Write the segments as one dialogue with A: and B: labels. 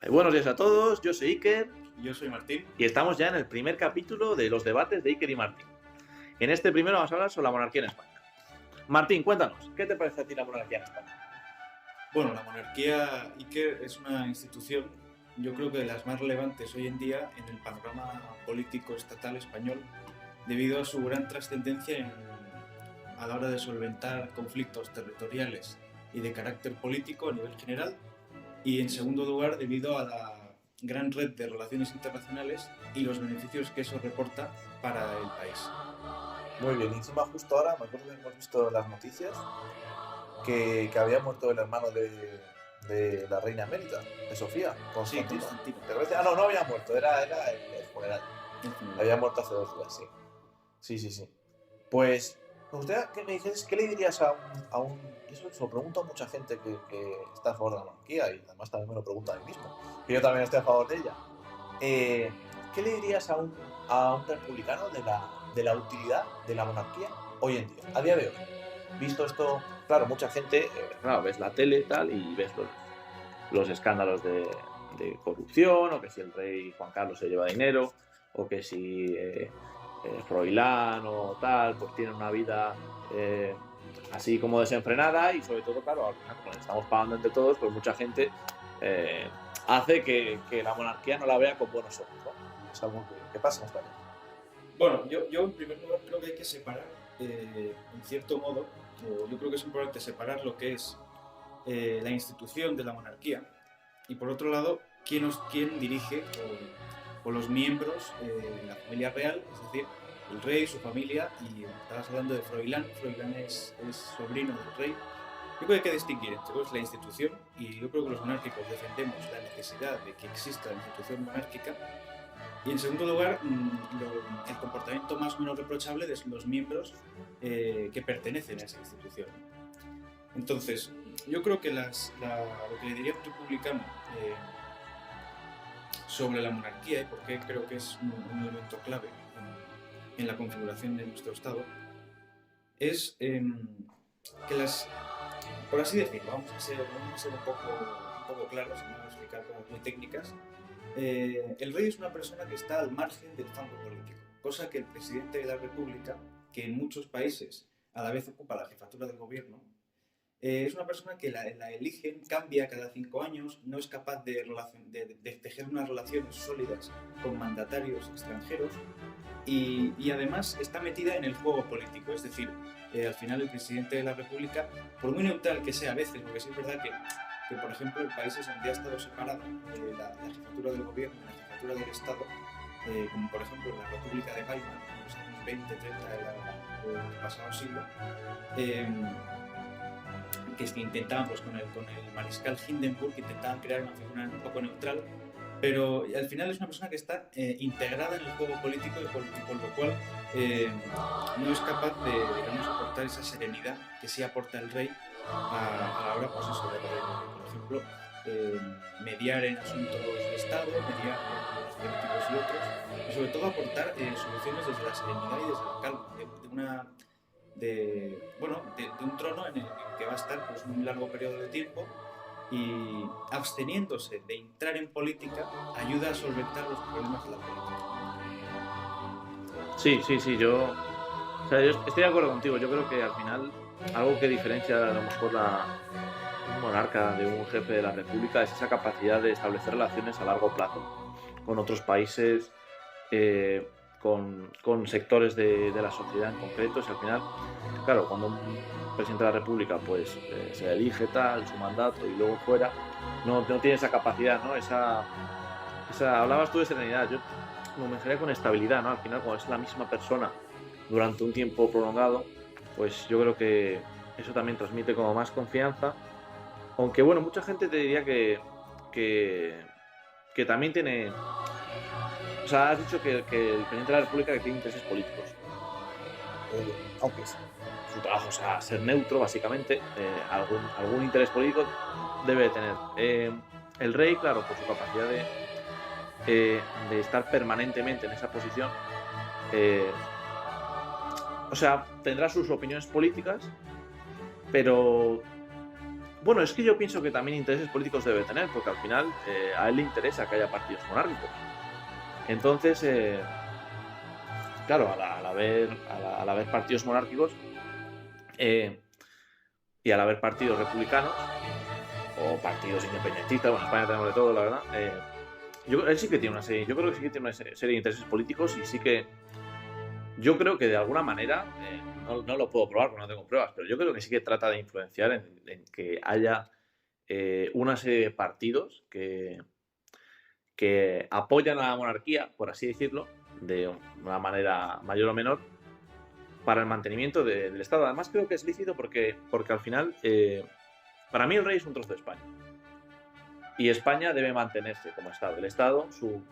A: Buenos días a todos, yo soy Iker
B: Yo soy Martín.
A: y estamos ya en el primer capítulo de los debates de Iker y Martín. En este primero vamos a hablar sobre la monarquía en España. Martín, cuéntanos, ¿qué te parece a ti la monarquía en España?
B: Bueno, la monarquía, Iker, es una institución, yo creo que de las más relevantes hoy en día en el panorama político estatal español, debido a su gran trascendencia a la hora de solventar conflictos territoriales y de carácter político a nivel general, y en segundo lugar, debido a la gran red de relaciones internacionales y los beneficios que eso reporta para el país.
C: Muy bien, y encima justo ahora me acuerdo que hemos visto en las noticias que había muerto el hermano de la reina emérita, de Sofía, Constantino.
B: Constantino.
C: No había muerto, era el funeral. Había muerto hace 2 días, sí. Sí. Pues me gustaría que me dijeras, ¿qué le dirías a un y eso se lo pregunto a mucha gente que está a favor de la monarquía, y además también me lo pregunta a mí mismo, que yo también estoy a favor de ella. ¿Qué le dirías a un republicano de la utilidad de la monarquía hoy en día, a día de hoy? Visto esto,
A: Claro, mucha gente, ves la tele y tal y ves los escándalos de corrupción, o que si el rey Juan Carlos se lleva dinero, o que si Froilán o tal, pues tiene una vida así como desenfrenada, y sobre todo, claro, al final, como le estamos pagando entre todos, pues mucha gente hace que la monarquía no la vea con buenos ojos, ¿no?
C: es algo que pasa en España.
B: Bueno, yo en primer lugar creo que hay que separar, en cierto modo, yo creo que es importante separar lo que es la institución de la monarquía y por otro lado, quién dirige o los miembros de la familia real, es decir, el rey, su familia, y estabas hablando de Froilán. Froilán es sobrino del rey. Yo creo que hay que distinguir entre la institución, y yo creo que los monárquicos defendemos la necesidad de que exista la institución monárquica. Y en segundo lugar, el comportamiento más o menos reprochable de los miembros que pertenecen a esa institución. Entonces, yo creo que lo que le diría a un republicano sobre la monarquía, y por qué creo que es un elemento clave en la configuración de nuestro Estado, es que por así decirlo, vamos a ser un poco claros, no vamos a explicar cosas muy técnicas. El rey es una persona que está al margen del fango político, cosa que el presidente de la República, que en muchos países a la vez ocupa la jefatura del gobierno, es una persona que la eligen, cambia cada 5 años, no es capaz de tejer unas relaciones sólidas con mandatarios extranjeros y además está metida en el juego político. Es decir, al final el presidente de la República, por muy neutral que sea a veces, porque sí es verdad que por ejemplo, en países donde ha estado separado la jefatura del gobierno y la jefatura del Estado, como por ejemplo en la República de Weimar, en los años 20, 30 del pasado siglo, que intentaban, pues con el mariscal Hindenburg, intentaban crear una figura un poco neutral, pero al final es una persona que está integrada en el juego político y por lo cual no es capaz de, digamos, aportar esa serenidad que sí aporta el rey a la hora, pues eso, de, por ejemplo, mediar en asuntos de Estado, mediar entre los políticos y otros, y sobre todo aportar soluciones desde la serenidad y desde la calma, de un trono en el que va a estar pues un largo periodo de tiempo, y absteniéndose de entrar en política ayuda a solventar los problemas de la política.
A: Sí, yo estoy de acuerdo contigo. Yo creo que al final algo que diferencia a lo mejor un monarca de un jefe de la república es esa capacidad de establecer relaciones a largo plazo con otros países, con sectores de la sociedad en concreto. Y al final, claro, cuando un presidente de la república pues se elige tal, su mandato y luego fuera, no tiene esa capacidad, ¿no? Hablabas tú de serenidad, yo me refería con estabilidad, ¿no? Al final, cuando es la misma persona durante un tiempo prolongado, pues yo creo que eso también transmite como más confianza. Aunque bueno, mucha gente te diría que también tiene... O sea, has dicho que el presidente de la república que tiene intereses políticos. Aunque su trabajo sea ser neutro, básicamente, algún interés político debe de tener. El rey, claro, por su capacidad de estar permanentemente en esa posición, o sea, tendrá sus opiniones políticas, pero Bueno, es que yo pienso que también intereses políticos debe tener, porque al final a él le interesa que haya partidos monárquicos. Entonces, claro, al haber partidos monárquicos y al haber partidos republicanos o partidos independentistas, bueno, en España tenemos de todo, la verdad, él sí que tiene yo creo que sí que tiene una serie de intereses políticos y sí que yo creo que de alguna manera, no lo puedo probar porque no tengo pruebas, pero yo creo que sí que trata de influenciar en que haya una serie de partidos que apoyan a la monarquía, por así decirlo, de una manera mayor o menor, para el mantenimiento del Estado. Además creo que es lícito porque al final, para mí el rey es un trozo de España. Y España debe mantenerse como Estado. El Estado, su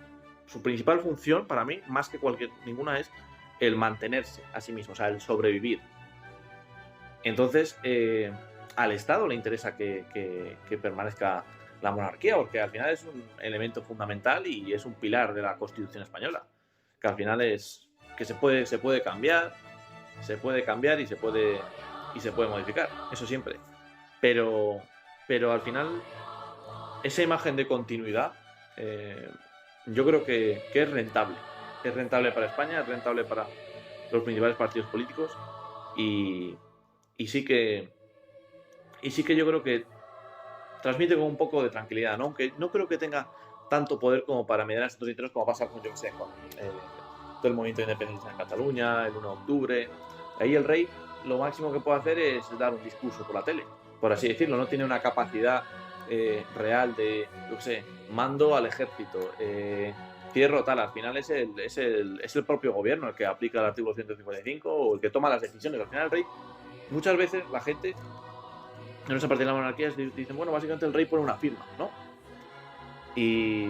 A: principal función, para mí, más que ninguna, es el mantenerse a sí mismo, o sea, el sobrevivir. Entonces, al Estado le interesa que permanezca la monarquía, porque al final es un elemento fundamental y es un pilar de la Constitución española, que al final es que se puede cambiar y se puede modificar, eso siempre. Pero al final, esa imagen de continuidad, yo creo que es rentable. Es rentable para España, es rentable para los principales partidos políticos y sí que yo creo que transmite como un poco de tranquilidad, ¿no? Aunque no creo que tenga tanto poder como para mediar estos intereses como pasa con, yo que sé, con todo el movimiento de independencia en Cataluña, el 1 de octubre. Ahí el rey lo máximo que puede hacer es dar un discurso por la tele, por así decirlo. No tiene una capacidad real de, yo que sé, mando al ejército, cierro tal. Al final es el propio gobierno el que aplica el artículo 155 o el que toma las decisiones. Al final el rey, muchas veces la gente en esa parte de la monarquía dicen, bueno, básicamente el rey pone una firma, ¿no? Y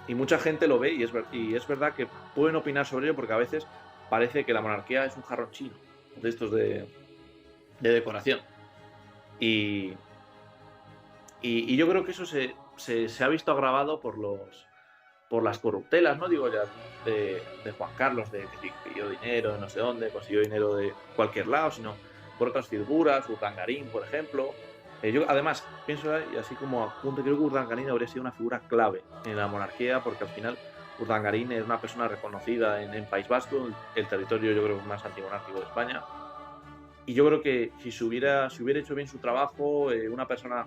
A: mucha gente lo ve y es verdad que pueden opinar sobre ello porque a veces parece que la monarquía es un jarrón chino de estos de decoración. Y yo creo que eso se ha visto agravado por las corruptelas, no digo ya de Juan Carlos, de que pidió dinero de no sé dónde, consiguió dinero de cualquier lado, sino por otras figuras, Urdangarín, por ejemplo. Yo además pienso, y así como apunte, creo que Urdangarín habría sido una figura clave en la monarquía, porque al final Urdangarín es una persona reconocida en País Vasco, el territorio yo creo más antimonárquico de España. Y yo creo que si se hubiera hecho bien su trabajo, una persona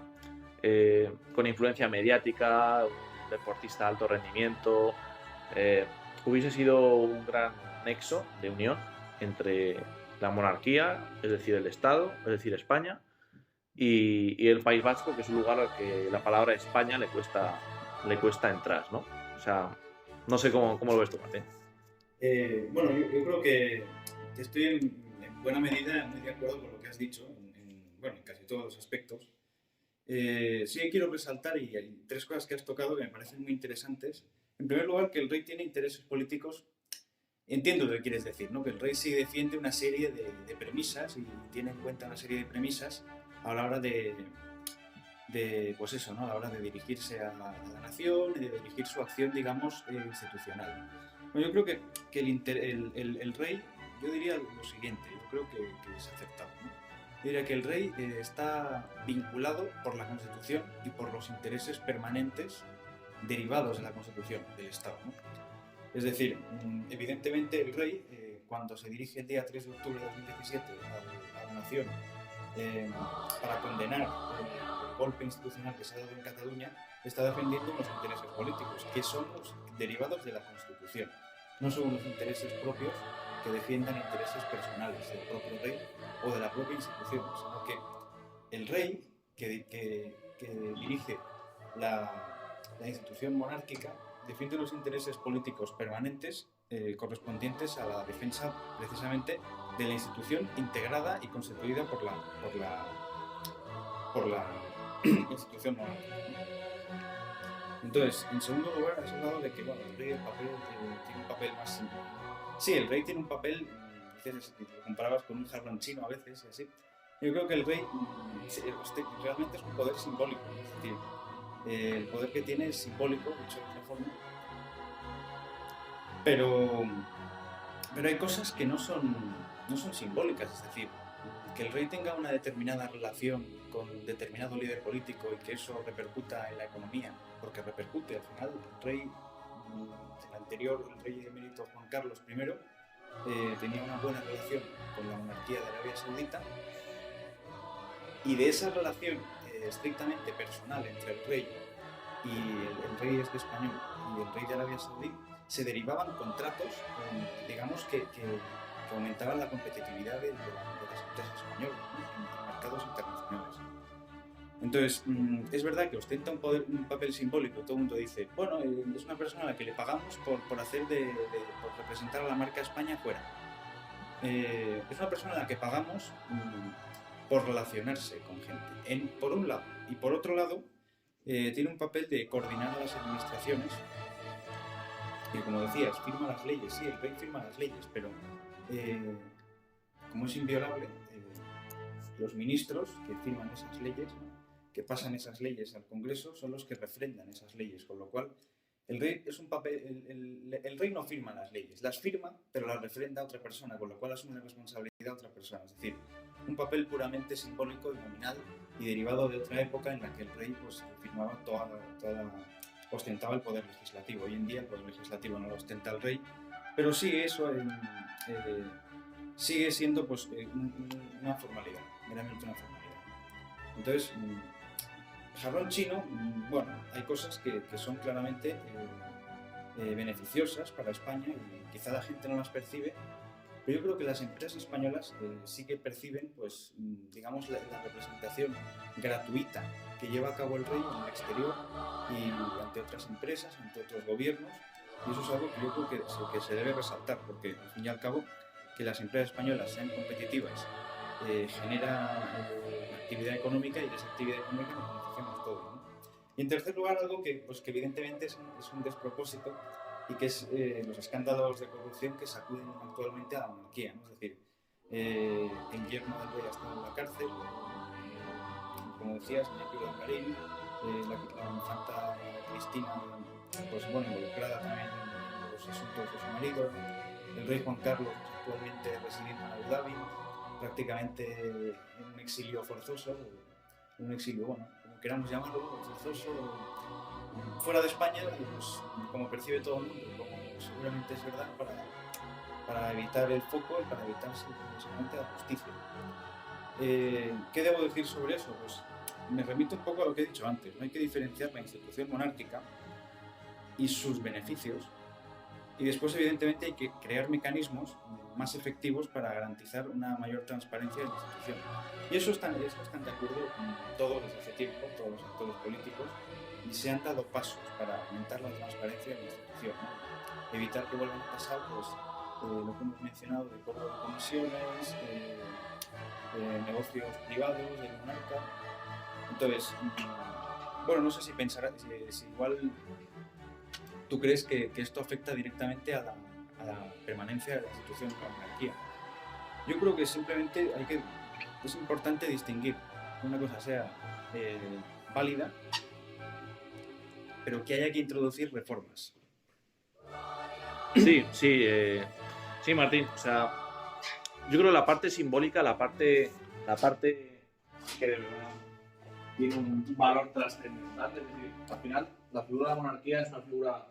A: con influencia mediática, un deportista de alto rendimiento, hubiese sido un gran nexo de unión entre la monarquía, es decir, el Estado, es decir, España, y el País Vasco, que es un lugar al que la palabra España le cuesta entrar, ¿no? O sea, no sé cómo lo ves tú, Martín.
B: Bueno, yo creo que estoy en buena medida muy de acuerdo con lo que has dicho, en casi todos los aspectos. Sí que quiero resaltar, y hay tres cosas que has tocado que me parecen muy interesantes. En primer lugar, que el rey tiene intereses políticos. Entiendo lo que quieres decir, ¿no? Que el rey sí defiende una serie de premisas y tiene en cuenta una serie de premisas a la hora pues eso, ¿no? A la hora de dirigirse a la nación y de dirigir su acción, digamos, institucional. Bueno, yo creo que el rey, yo diría lo siguiente, yo creo que es aceptado, ¿no? Yo diría que el rey está vinculado por la Constitución y por los intereses permanentes derivados de la Constitución del Estado, ¿no? Es decir, evidentemente el rey, cuando se dirige el día 3 de octubre de 2017 a la nación para condenar el golpe institucional que se ha dado en Cataluña, está defendiendo unos intereses políticos que son los derivados de la Constitución. No son unos intereses propios que defiendan intereses personales del propio rey o de la propia institución, sino que el rey que dirige la institución monárquica defiende los intereses políticos permanentes correspondientes a la defensa precisamente de la institución integrada y constituida por la institución monárquica. Entonces, en segundo lugar, has hablado de que bueno, el rey tiene un papel más... Sí, el rey tiene un papel, lo comparabas con un jarrón chino a veces, y así. Yo creo que el rey realmente es un poder simbólico, es decir, el poder que tiene es simbólico, dicho de otra forma, pero hay cosas que no son simbólicas, es decir, que el rey tenga una determinada relación con determinado líder político y que eso repercuta en la economía, porque repercute, al final el rey, el anterior, el rey emérito Juan Carlos I, tenía una buena relación con la monarquía de Arabia Saudita, y de esa relación estrictamente personal entre el rey y el rey español y el rey de Arabia Saudí se derivaban contratos, digamos, que aumentaban la competitividad de las empresas españolas, ¿no? en mercados internacionales. Entonces, es verdad que ostenta un papel simbólico. Todo el mundo dice, bueno, es una persona a la que le pagamos por representar a la marca España fuera. Es una persona a la que pagamos por relacionarse con gente, por un lado. Y por otro lado, tiene un papel de coordinar a las administraciones. Y como decías, firma las leyes. Sí, el rey firma las leyes, pero como es inviolable, los ministros que firman esas leyes, ¿no?, que pasan esas leyes al Congreso, son los que refrendan esas leyes, con lo cual el rey es un papel, el rey no firma las leyes, las firma, pero las refrenda a otra persona, con lo cual asume la responsabilidad a otra persona. Es decir, un papel puramente simbólico y nominal y derivado de otra época en la que el rey pues firmaba ostentaba el poder legislativo. Hoy en día el poder legislativo no lo ostenta el rey, pero sí eso sigue siendo pues una formalidad, meramente una formalidad. Entonces, jarrón chino, bueno, hay cosas que son claramente beneficiosas para España y quizá la gente no las percibe, pero yo creo que las empresas españolas sí que perciben, pues, digamos, la representación gratuita que lleva a cabo el rey en el exterior y ante otras empresas, ante otros gobiernos, y eso es algo que yo creo que se debe resaltar, porque al fin y al cabo que las empresas españolas sean competitivas genera actividad económica, y de esa actividad económica nos beneficiamos todos, ¿no? Y en tercer lugar, algo que evidentemente es un despropósito, y que es los escándalos de corrupción que sacuden actualmente a la monarquía, ¿no? Es decir, el yerno del rey ha estado en la cárcel, como decías, Nicolás Marín, la infanta Cristina, pues bueno, involucrada también en los asuntos de su marido, el rey Juan Carlos actualmente residiendo en Abu Dhabi, prácticamente en un exilio forzoso, un exilio, bueno, como queramos llamarlo, forzoso, fuera de España, pues, como percibe todo el mundo, como seguramente es verdad, para evitar el foco y para evitar seguramente la justicia. ¿Qué debo decir sobre eso? Pues me remito un poco a lo que he dicho antes, no hay que diferenciar la institución monárquica y sus beneficios, y después evidentemente hay que crear mecanismos más efectivos para garantizar una mayor transparencia de la institución. Y eso están de acuerdo todos desde hace tiempo, todos los actores políticos, y se han dado pasos para aumentar la transparencia de la institución, ¿no? Evitar que vuelvan a pasar pues, lo que hemos mencionado de cobro de comisiones, negocios privados del monarca. Entonces, bueno, no sé si pensarás, si igual tú crees que esto afecta directamente a la permanencia de la institución de la monarquía. Yo creo que simplemente es importante distinguir que una cosa sea válida, pero que haya que introducir reformas.
A: Sí, Martín. O sea, yo creo que la parte simbólica, la parte que de verdad tiene un valor trascendental, es decir, al final la figura de la monarquía es una figura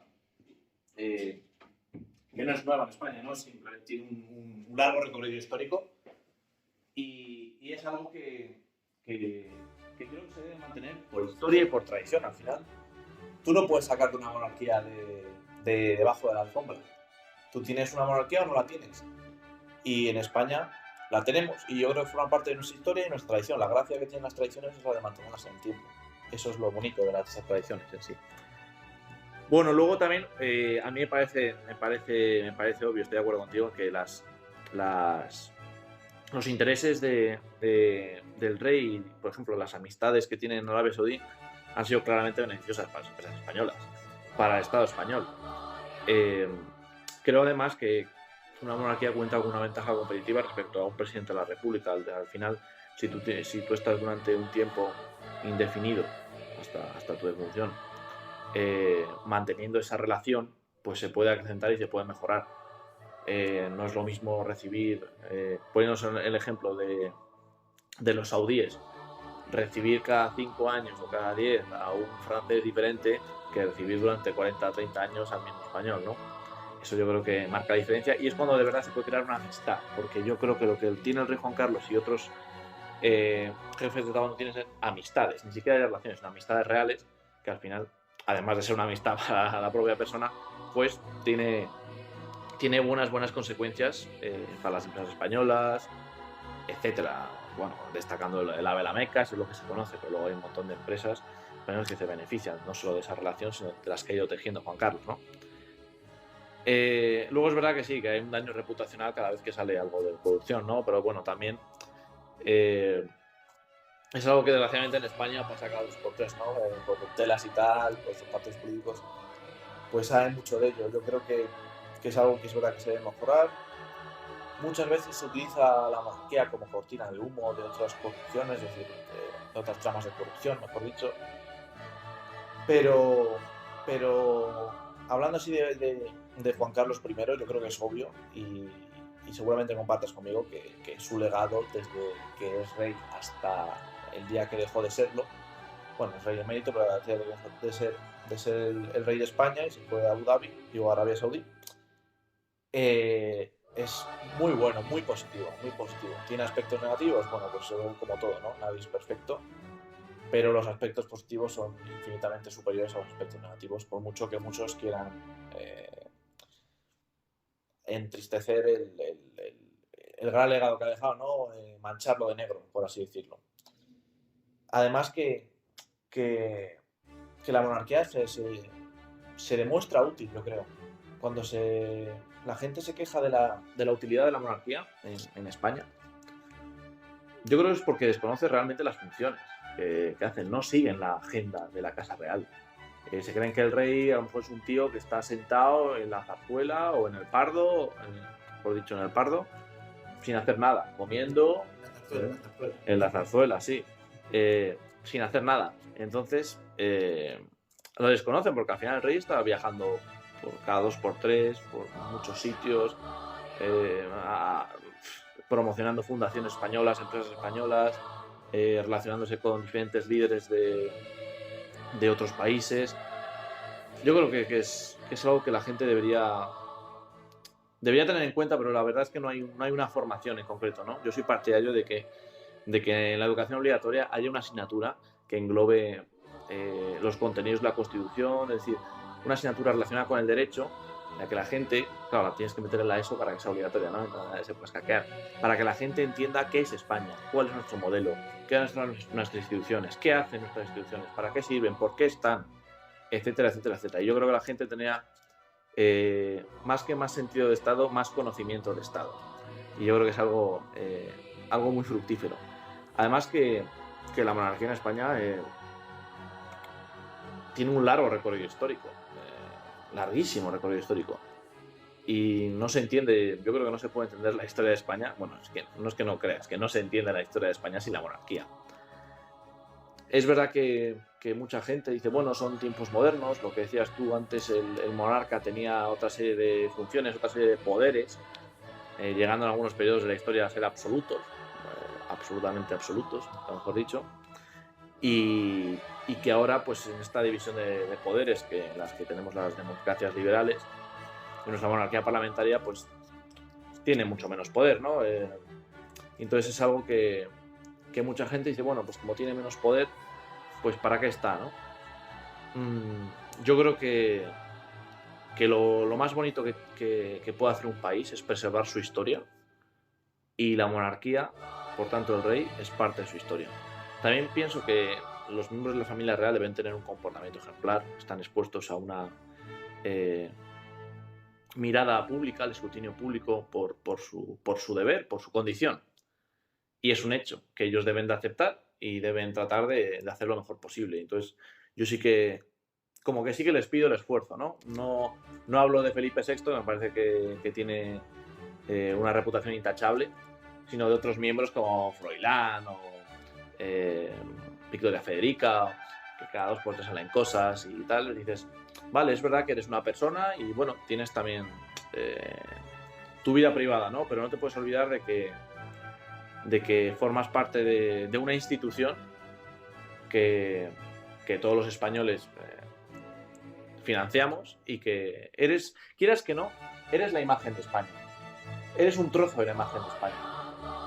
A: que no es nueva en España, ¿no? Siempre tiene un largo recorrido histórico y es algo que creo que se debe mantener por historia y por tradición. Al final,
C: Tú no puedes sacarte una monarquía de debajo de la alfombra. Tú tienes una monarquía o no la tienes. Y en España la tenemos. Y yo creo que forma parte de nuestra historia y nuestra tradición. La gracia que tienen las tradiciones es la de mantenerlas en el tiempo. Eso es lo bonito de esas tradiciones en sí. Bueno, luego también a mí me parece obvio, estoy de acuerdo contigo, que los intereses del rey, por ejemplo, las amistades que tiene en Arabia Saudí, han sido claramente beneficiosas para las empresas españolas, para el Estado español. Creo además que una monarquía cuenta con una ventaja competitiva respecto a un presidente de la República. Al final, si tú estás durante un tiempo indefinido hasta tu defunción, manteniendo esa relación, pues se puede acrecentar y se puede mejorar. No es lo mismo recibir, poniéndonos el ejemplo de
A: de los saudíes recibir cada 5 años o cada 10 a un francés diferente que recibir durante 40 o 30 años al mismo español, ¿no? Eso yo creo que marca la diferencia y es cuando de verdad se puede crear una amistad, porque yo creo que lo que tiene el rey Juan Carlos y otros jefes de Estado no tienen amistades, ni siquiera hay relaciones, son amistades reales que al final, además de ser una amistad para la propia persona, pues tiene buenas consecuencias para las empresas españolas, etcétera. Bueno, destacando el AVE La Meca, eso es lo que se conoce, pero luego hay un montón de empresas españolas que se benefician, no solo de esa relación, sino de las que ha ido tejiendo Juan Carlos, ¿no? Luego es verdad que sí, que hay un daño reputacional cada vez que sale algo de corrupción, ¿no? Pero bueno, también es algo que desgraciadamente en España pasa cada 2 por 3, ¿no? Por telas y tal, por sus partidos políticos, pues saben mucho de ello. Yo creo que es algo que es verdad que se debe mejorar. Muchas veces se utiliza la monarquía como cortina de humo de otras corrupciones, es decir, de otras tramas de corrupción, mejor dicho. Pero hablando así de Juan Carlos I, yo creo que es obvio y seguramente compartas conmigo que su legado desde que es rey hasta el día que dejó de serlo, bueno, es rey emérito, pero de ser el rey de España y se fue a Abu Dhabi, digo Arabia Saudí, es muy bueno, muy positivo, muy positivo. ¿Tiene aspectos negativos? Bueno, pues como todo, ¿no? Nadie es perfecto, pero los aspectos positivos son infinitamente superiores a los aspectos negativos, por mucho que muchos quieran entristecer el gran legado que ha dejado, ¿no? Mancharlo de negro, por así decirlo. Además que la monarquía se demuestra útil, yo creo. Cuando la gente se queja de la utilidad de la monarquía en España, yo creo que es porque desconoce realmente las funciones que hacen, no siguen la agenda de la Casa Real. Se creen que el rey a lo mejor es un tío que está sentado en la zarzuela o en el pardo, mejor dicho, en el pardo, sin hacer nada, comiendo en la zarzuela, sí, sin hacer nada. Entonces, lo desconocen porque al final el rey está viajando por cada 2 por 3 por muchos sitios, promocionando fundaciones españolas, empresas españolas, relacionándose con diferentes líderes de otros países. Yo creo que es algo que la gente debería tener en cuenta, pero la verdad es que no hay una formación en concreto, ¿no? Yo soy partidario de que en la educación obligatoria haya una asignatura que englobe los contenidos de la Constitución, es decir, una asignatura relacionada con el derecho, en la que la gente, claro, la tienes que meter en la ESO para que sea obligatoria, ¿no? Se puede escaquear, para que la gente entienda qué es España, cuál es nuestro modelo, qué son nuestras instituciones, qué hacen nuestras instituciones, para qué sirven, por qué están, etcétera, etcétera, etcétera. Y yo creo que la gente tenía más sentido de Estado, más conocimiento de Estado. Y yo creo que es algo muy fructífero. Además que la monarquía en España tiene un largo recorrido histórico, larguísimo recorrido histórico. Y no se entiende, yo creo que no se puede entender la historia de España, bueno, no es que no creas, que no se entiende la historia de España sin la monarquía. Es verdad que mucha gente dice, bueno, son tiempos modernos, lo que decías tú antes, el monarca tenía otra serie de funciones, otra serie de poderes, llegando en algunos periodos de la historia a ser absolutos, absolutamente absolutos, a lo mejor dicho, y que ahora, pues en esta división de poderes, en las que tenemos las democracias liberales, y nuestra monarquía parlamentaria, pues tiene mucho menos poder, ¿no? Entonces es algo que mucha gente dice, bueno, pues como tiene menos poder, pues ¿para qué está, no? Yo creo que lo más bonito que puede hacer un país es preservar su historia, y la monarquía, por tanto el rey, es parte de su historia. También pienso que los miembros de la familia real deben tener un comportamiento ejemplar, están expuestos a una mirada pública, al escrutinio público por su deber, por su condición. Y es un hecho que ellos deben de aceptar y deben tratar de hacer lo mejor posible. Entonces, yo sí que les pido el esfuerzo, ¿no? No hablo de Felipe VI, me parece que tiene una reputación intachable, sino de otros miembros como Froilán o Victoria Federica, que cada 2 por 3 salen cosas y tal. Dices, vale, es verdad que eres una persona y bueno, tienes también tu vida privada, ¿no? Pero no te puedes olvidar de que de que formas parte de una institución que todos los españoles financiamos y que eres, quieras que no, eres la imagen de España. Eres un trozo de la imagen de España.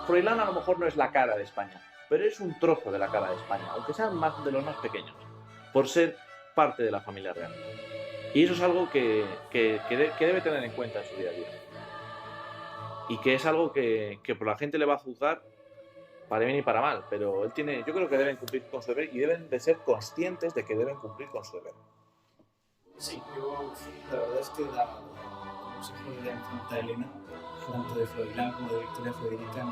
A: Froilán a lo mejor no es la cara de España, pero eres un trozo de la cara de España, aunque sean más de los más pequeños, por ser parte de la familia real. Y eso es algo que debe tener en cuenta en su día a día. Y que es algo que por la gente le va a juzgar para bien y para mal, pero yo creo que deben cumplir con su deber y deben de ser conscientes de que deben cumplir con su deber.
B: Sí, yo la verdad es que el consejo de la infanta Elena, tanto de Froilán como de Victoria Federica,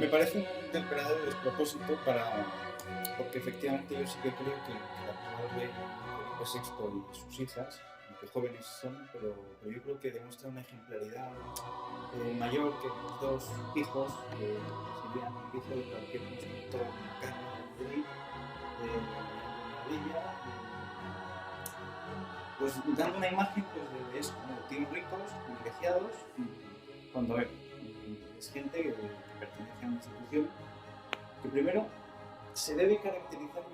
B: me parece un verdadero despropósito porque efectivamente yo sí que creo que la primera rey Felipe VI y sus hijas, aunque jóvenes son, pero yo creo que demuestran una ejemplaridad mayor que los dos hijos, que serían el hijo de cualquier constructor de una carne de Madrid, de Villa, pues dando una imagen pues, de eso, ¿no? De tíos ricos, privilegiados, cuando es gente que pertenece a una institución que primero se debe caracterizar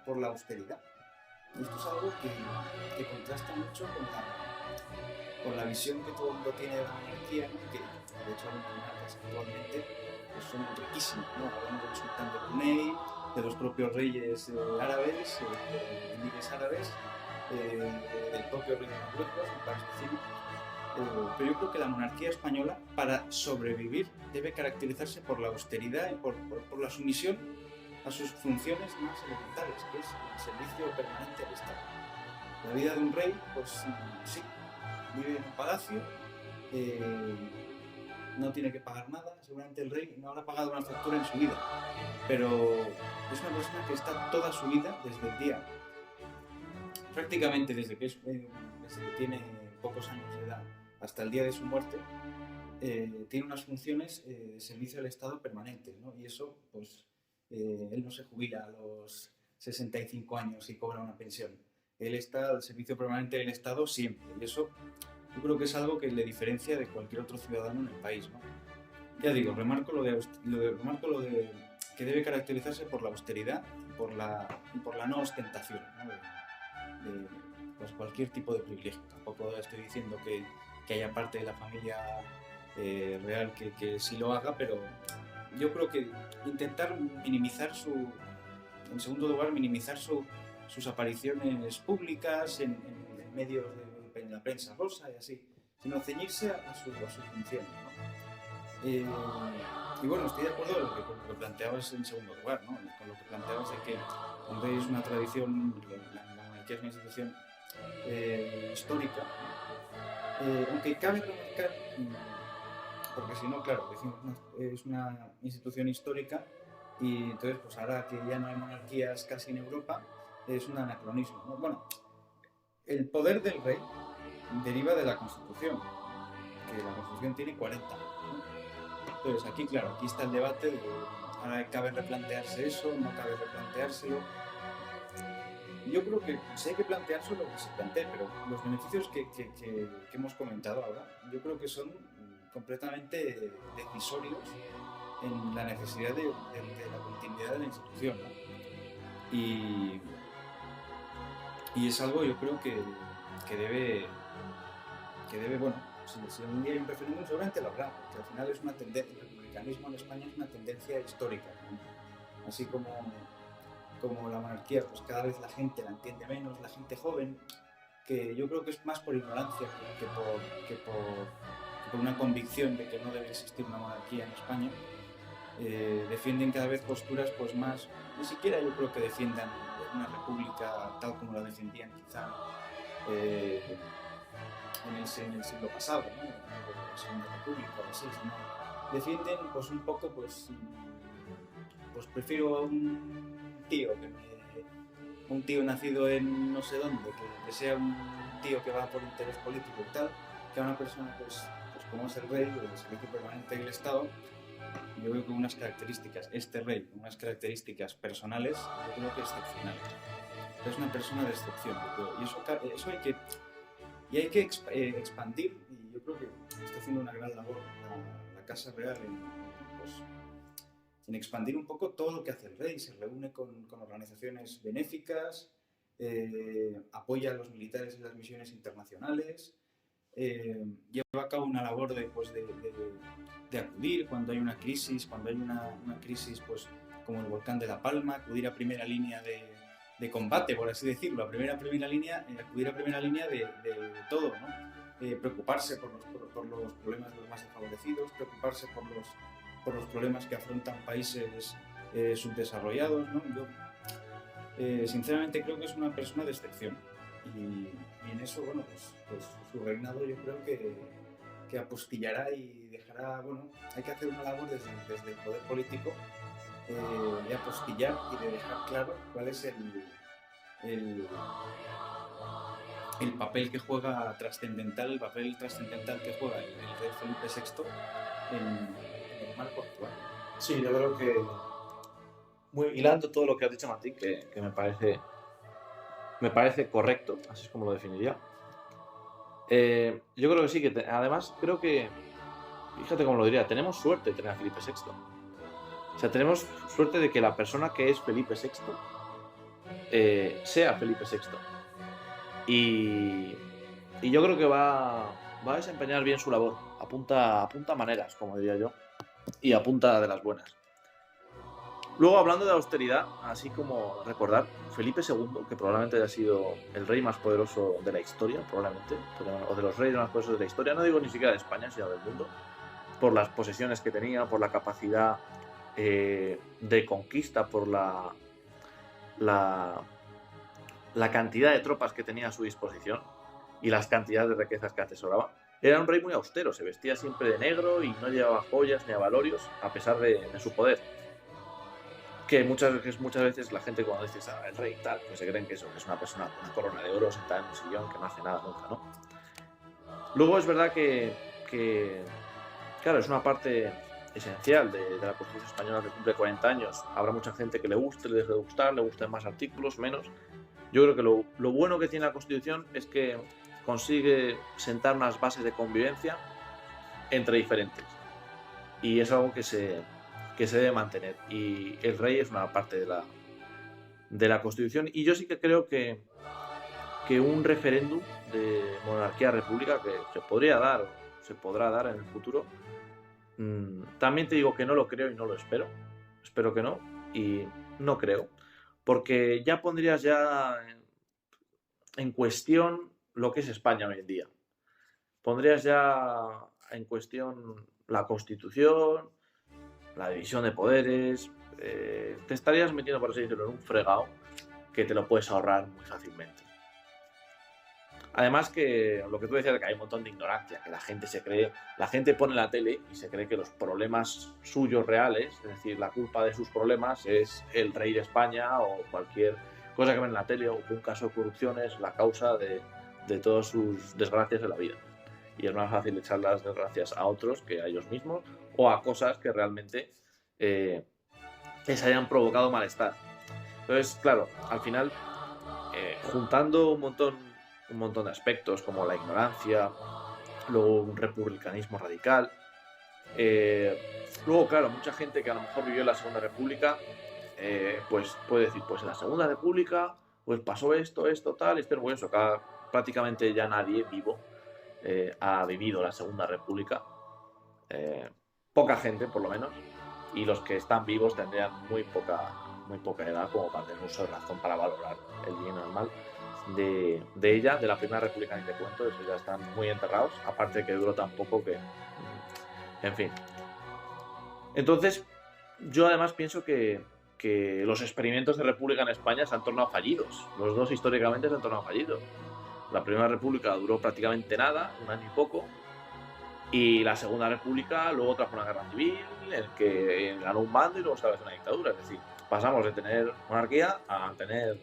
B: por la austeridad. Y esto es algo que contrasta mucho con la visión que todo el mundo tiene de la monarquía, ¿no? Que de hecho los monarcas actualmente pues, son riquísimos, ¿no? Hablando del sultán de Brunei, de los propios reyes árabes, emires árabes, del propio rey de Marruecos, un país vecino. Pero yo creo que la monarquía española, para sobrevivir, debe caracterizarse por la austeridad y por la sumisión a sus funciones más elementales, que es el servicio permanente al Estado. La vida de un rey, pues sí, vive en un palacio, no tiene que pagar nada, seguramente el rey no habrá pagado una factura en su vida, pero es una persona que está toda su vida desde el día, prácticamente desde que tiene pocos años de edad hasta el día de su muerte, tiene unas funciones de servicio al Estado permanentes, ¿no? Y eso, pues, él no se jubila a los 65 años y cobra una pensión. Él está al servicio permanente del Estado siempre, y eso yo creo que es algo que le diferencia de cualquier otro ciudadano en el país, ¿no? Ya digo, remarco lo de que debe caracterizarse por la austeridad y por la no ostentación, ¿no? De pues cualquier tipo de privilegio. Tampoco estoy diciendo que haya parte de la familia real que sí lo haga, pero yo creo que intentar minimizar en segundo lugar, minimizar sus apariciones públicas en medios de la prensa rosa y así, sino ceñirse a sus funciones, ¿no? Y bueno, estoy de acuerdo con lo que planteabas en segundo lugar, ¿no? Con lo que planteabas de que el rey es una tradición, la monarquía es una institución histórica, aunque cabe remarcar, porque si no, claro, es una institución histórica y entonces pues ahora que ya no hay monarquías casi en Europa, es un anacronismo, ¿no? Bueno, el poder del rey deriva de la Constitución, que la Constitución tiene 40, ¿no? Entonces aquí, claro, aquí está el debate de ahora cabe replantearse eso, no cabe replanteárselo. Yo creo que sí hay que plantearse lo que se plantee, pero los beneficios que hemos comentado ahora, yo creo que son completamente decisorios en la necesidad de la continuidad de la institución, ¿no? Y es algo, yo creo que debe, bueno, si un día hay un referéndum seguramente lo habrá, porque al final es una tendencia, el republicanismo en España es una tendencia histórica, ¿no? Así como la monarquía, pues cada vez la gente la entiende menos, la gente joven, que yo creo que es más por ignorancia que por una convicción de que no debe existir una monarquía en España, defienden cada vez posturas pues más, ni siquiera yo creo que defiendan una república tal como la defendían quizá en el siglo pasado, ¿no? La Segunda República o así, sino defienden pues un poco pues prefiero a un tío nacido en no sé dónde, que sea un tío que va por interés político y tal, que a una persona pues como es el rey, el servicio permanente del Estado. Yo creo que unas características, este rey, unas características personales, yo creo que excepcionales. Es una persona de excepción, y eso hay que Y hay que expandir, y yo creo que está haciendo una gran labor la Casa Real en expandir un poco todo lo que hace el rey. Se reúne con organizaciones benéficas, apoya a los militares en las misiones internacionales, lleva a cabo una labor de acudir cuando hay una crisis, pues, como el volcán de La Palma, acudir a primera línea de combate, por así decirlo, acudir a primera línea de todo, ¿no? Preocuparse por los problemas de los más desfavorecidos, preocuparse por los problemas que afrontan países subdesarrollados, ¿no? Yo, sinceramente, creo que es una persona de excepción. Y en eso, bueno, pues su reinado yo creo que apostillará y dejará, bueno, hay que hacer una labor desde el poder político de apostillar y de dejar claro cuál es el papel que juega trascendental, que juega el rey Felipe VI en el marco actual.
A: Sí, yo creo que, muy hilando todo lo que has dicho, Martín, que me parece correcto, así es como lo definiría. Yo creo que sí, además creo que, fíjate cómo lo diría, tenemos suerte de tener a Felipe VI. O sea, tenemos suerte de que la persona que es Felipe VI sea Felipe VI. Y yo creo que va a desempeñar bien su labor. Apunta maneras, como diría yo, y apunta de las buenas. Luego, hablando de austeridad, así como recordar, Felipe II, que probablemente haya sido el rey más poderoso de la historia, probablemente, o de los reyes más poderosos de la historia, no digo ni siquiera de España, sino del mundo, por las posesiones que tenía, por la capacidad de conquista, por la cantidad de tropas que tenía a su disposición y las cantidades de riquezas que atesoraba. Era un rey muy austero, se vestía siempre de negro y no llevaba joyas ni avalorios, a pesar de su poder. Que muchas veces la gente, cuando dices el rey tal, pues se creen que eso es una persona con una corona de oro sentada en un sillón que no hace nada nunca, ¿no? Luego es verdad que claro, es una parte esencial de la Constitución española que cumple 40 años. Habrá mucha gente que le guste, le deje de gustar, le gusten más artículos, menos. Yo creo que lo bueno que tiene la Constitución es que consigue sentar unas bases de convivencia entre diferentes. Y es algo que se debe mantener. Y el rey es una parte de la Constitución. Y yo sí que creo que un referéndum de monarquía-república que se podría dar, o se podrá dar en el futuro, también te digo que no lo creo y no lo espero. Espero que no. Y no creo. Porque ya pondrías en cuestión lo que es España hoy en día. Pondrías ya en cuestión la Constitución, la división de poderes. Te estarías metiendo, por así decirlo, en un fregado que te lo puedes ahorrar muy fácilmente. Además que lo que tú decías, que hay un montón de ignorancia, que la gente pone la tele y se cree que los problemas suyos reales, es decir, la culpa de sus problemas es el rey de España o cualquier cosa que ven en la tele, o que un caso de corrupción es la causa de todas sus desgracias de la vida. Y es más fácil echar las desgracias a otros que a ellos mismos, o a cosas que realmente les hayan provocado malestar. Entonces, claro, al final, juntando un montón de aspectos como la ignorancia, luego un republicanismo radical, luego, claro, mucha gente que a lo mejor vivió en la Segunda República, pues puede decir, pues en la Segunda República pues pasó esto, tal, y estoy orgulloso. Prácticamente ya nadie vivo ha vivido la Segunda República, poca gente por lo menos, y los que están vivos tendrían muy poca edad como para tener uso de razón para valorar el bien o el mal de ella. De la Primera República ni te cuento, eso ya están muy enterrados, aparte de que duró tan poco que, en fin. Entonces, yo además pienso que los experimentos de república en España se han tornado fallidos. Los dos históricamente se han tornado fallidos. La Primera República duró prácticamente nada, un año y poco, y la Segunda República luego trajo una guerra civil en el que ganó un bando y luego se una dictadura. Es decir, pasamos de tener monarquía a tener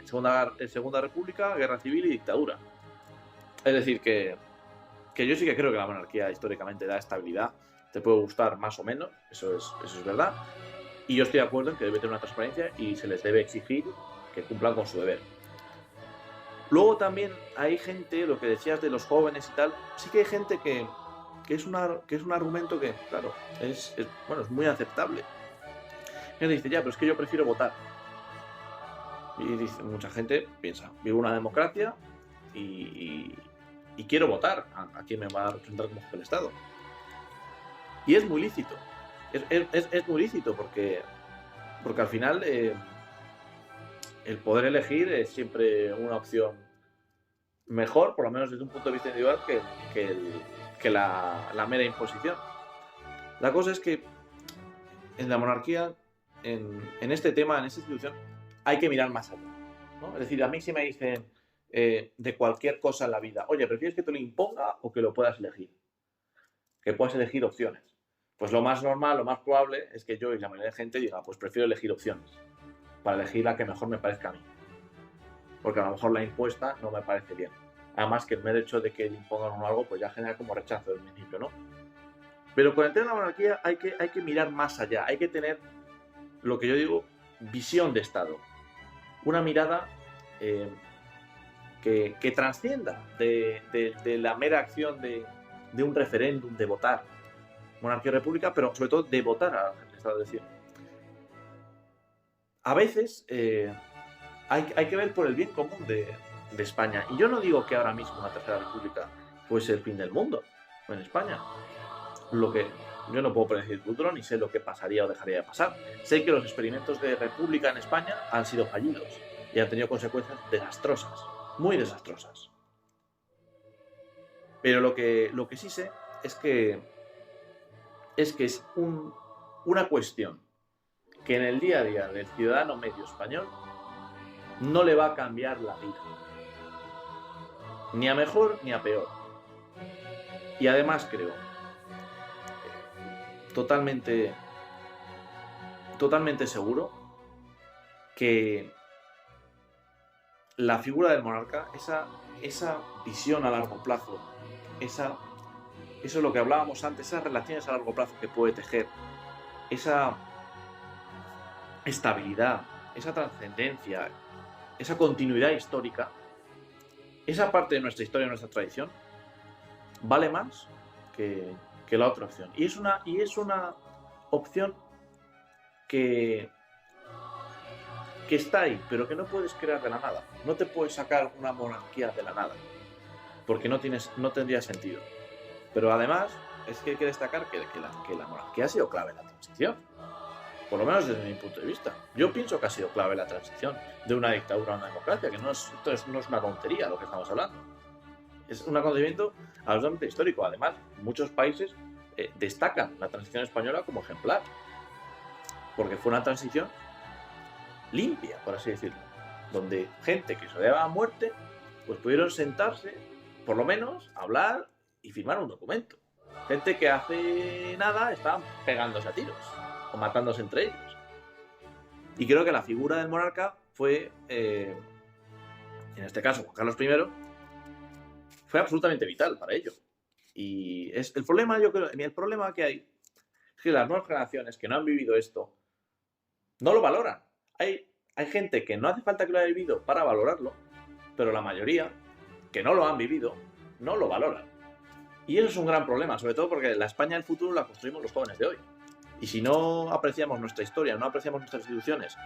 A: Segunda República, guerra civil y dictadura. Es decir, que yo sí que creo que la monarquía históricamente da estabilidad. Te puede gustar más o menos, eso es verdad. Y yo estoy de acuerdo en que debe tener una transparencia y se les debe exigir que cumplan con su deber. Luego también hay gente, lo que decías de los jóvenes y tal, sí que hay gente que es un argumento que, claro, bueno, es muy aceptable. Y dice, ya, pero es que yo prefiero votar. Y dice, mucha gente piensa, vivo una democracia y quiero votar a quien me va a representar como jefe del Estado. Y es muy lícito. Es muy lícito porque al final el poder elegir es siempre una opción mejor, por lo menos desde un punto de vista individual, que la mera imposición. La cosa es que en la monarquía, en este tema, en esta institución, hay que mirar más allá, ¿no? Es decir, a mí si me dicen de cualquier cosa en la vida, oye, ¿prefieres que te lo imponga o que lo puedas elegir? Que puedas elegir opciones. Pues lo más normal, lo más probable es que yo y la mayoría de gente diga, pues prefiero elegir opciones, para elegir la que mejor me parezca a mí. Porque a lo mejor la impuesta no me parece bien. Además que el mero hecho de que le impongan o algo, pues ya genera como rechazo del principio, ¿no? Pero con el tema de la monarquía hay que mirar más allá, hay que tener, lo que yo digo, visión de Estado. Una mirada que trascienda de la mera acción de un referéndum, de votar monarquía o república, pero sobre todo de votar al Estado. Es decir, a veces hay que ver por el bien común de España. Y yo no digo que ahora mismo una tercera república fuese el fin del mundo en España. Yo no puedo predecir el futuro ni sé lo que pasaría o dejaría de pasar. Sé que los experimentos de república en España han sido fallidos y han tenido consecuencias desastrosas, muy desastrosas. Pero lo que sí sé es que es una cuestión que en el día a día del ciudadano medio español no le va a cambiar la vida. Ni a mejor ni a peor. Y además creo totalmente seguro que la figura del monarca, esa visión a largo plazo, eso es lo que hablábamos antes, esas relaciones a largo plazo que puede tejer, esa estabilidad, esa trascendencia, esa continuidad histórica, esa parte de nuestra historia, de nuestra tradición, vale más que la otra opción. Y es una opción que está ahí, pero que no puedes crear de la nada. No te puedes sacar una monarquía de la nada, porque no tendría sentido. Pero además, es que hay que destacar que la monarquía ha sido clave en la transición. Por lo menos desde mi punto de vista. Yo pienso que ha sido clave la transición de una dictadura a una democracia, que no es una tontería lo que estamos hablando. Es un acontecimiento absolutamente histórico. Además, muchos países destacan la transición española como ejemplar, porque fue una transición limpia, por así decirlo, donde gente que se odiaba a muerte, pues pudieron sentarse, por lo menos, hablar y firmar un documento. Gente que hace nada estaban pegándose a tiros o matándose entre ellos. Y creo que la figura del monarca fue, en este caso Juan Carlos I, fue absolutamente vital para ello. Y es el problema, yo creo, el problema que hay es que las nuevas generaciones que no han vivido esto no lo valoran. Hay gente que no hace falta que lo haya vivido para valorarlo, pero la mayoría que no lo han vivido no lo valoran. Y eso es un gran problema, sobre todo porque la España del futuro la construimos los jóvenes de hoy. Y si no apreciamos nuestra historia, no apreciamos nuestras instituciones,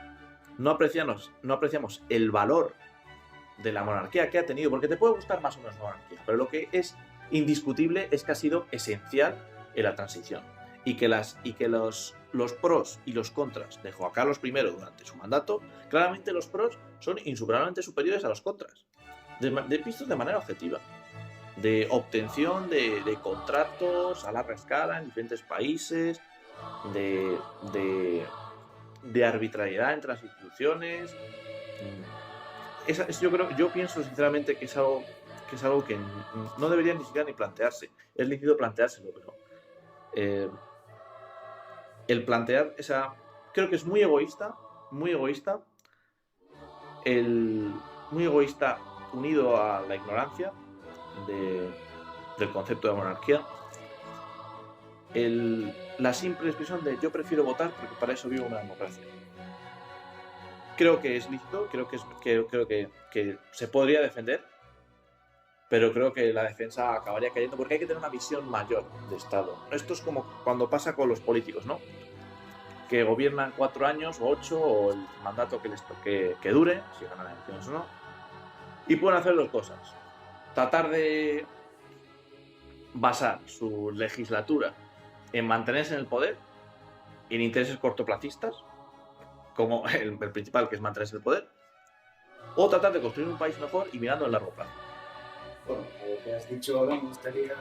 A: no apreciamos el valor de la monarquía que ha tenido, porque te puede gustar más o menos la monarquía, pero lo que es indiscutible es que ha sido esencial en la transición y que los pros y los contras de Juan Carlos I durante su mandato, claramente los pros son insuperablemente superiores a los contras, vistos de manera objetiva, de obtención de contratos a larga escala en diferentes países, de arbitrariedad entre las instituciones. Yo pienso sinceramente que es algo que no debería ni siquiera ni plantearse. Es lícito planteárselo, pero el plantear creo que es muy egoísta, muy egoísta unido a la ignorancia del concepto de monarquía, la simple expresión de yo prefiero votar porque para eso vivo una democracia. creo que es lícito, creo que se podría defender, pero creo que la defensa acabaría cayendo porque hay que tener una visión mayor de Estado. Esto es como cuando pasa con los políticos, ¿no? Que gobiernan 4 años o 8 o el mandato que les toque que dure, si ganan elecciones o no, y pueden hacer dos cosas. Tratar de basar su legislatura en mantenerse en el poder, en intereses cortoplacistas, como el principal, que es mantenerse en el poder, o tratar de construir un país mejor y mirando a largo plazo.
B: Bueno, a lo que has dicho ahora, me gustaría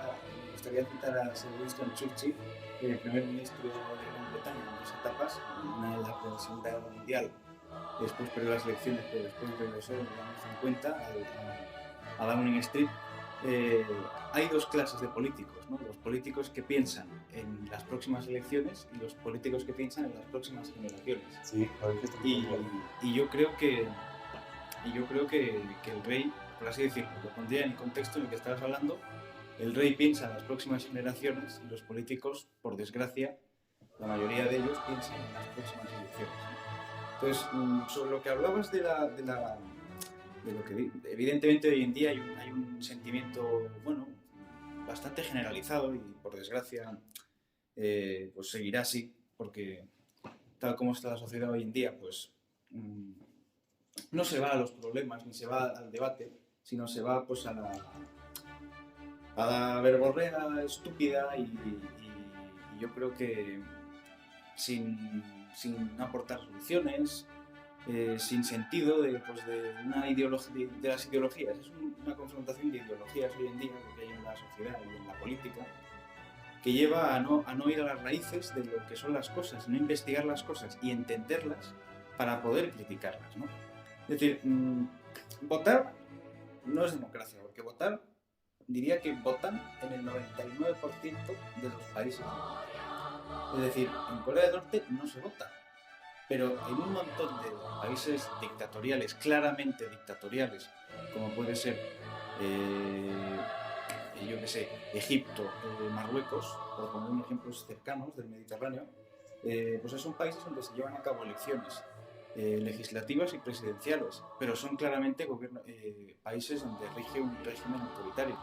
B: citar a Sir Winston Churchill, el primer ministro de Gran Bretaña en 2 etapas, una en la Segunda Guerra Mundial, después perdió las elecciones, pero después regresó en los años 50 a Downing Street. Hay dos clases de políticos, ¿no? Los políticos que piensan en las próximas elecciones y los políticos que piensan en las próximas generaciones.
C: Sí,
B: y yo creo que el rey, por así decirlo, lo pondría en el contexto en el que estabas hablando, el rey piensa en las próximas generaciones y los políticos, por desgracia, la mayoría de ellos piensan en las próximas elecciones, ¿no? Entonces, sobre lo que hablabas de lo que evidentemente hoy en día hay un sentimiento, bueno, bastante generalizado y por desgracia pues seguirá así, porque tal como está la sociedad hoy en día, pues no se va a los problemas ni se va al debate, sino se va pues a la verborrea estúpida y yo creo que sin aportar soluciones, sin sentido de una ideología, de las ideologías. Es una confrontación de ideologías hoy en día, lo que hay en la sociedad y en la política, que lleva a no ir a las raíces de lo que son las cosas, no investigar las cosas y entenderlas para poder criticarlas, ¿no? Es decir, votar no es democracia, porque diría que votan en el 99% de los países. Es decir, en Corea del Norte no se vota, pero en un montón de países dictatoriales, claramente dictatoriales, como puede ser, yo qué sé, Egipto, Marruecos, por poner unos ejemplos cercanos del Mediterráneo, pues son países donde se llevan a cabo elecciones legislativas y presidenciales, pero son claramente países donde rige un régimen autoritario.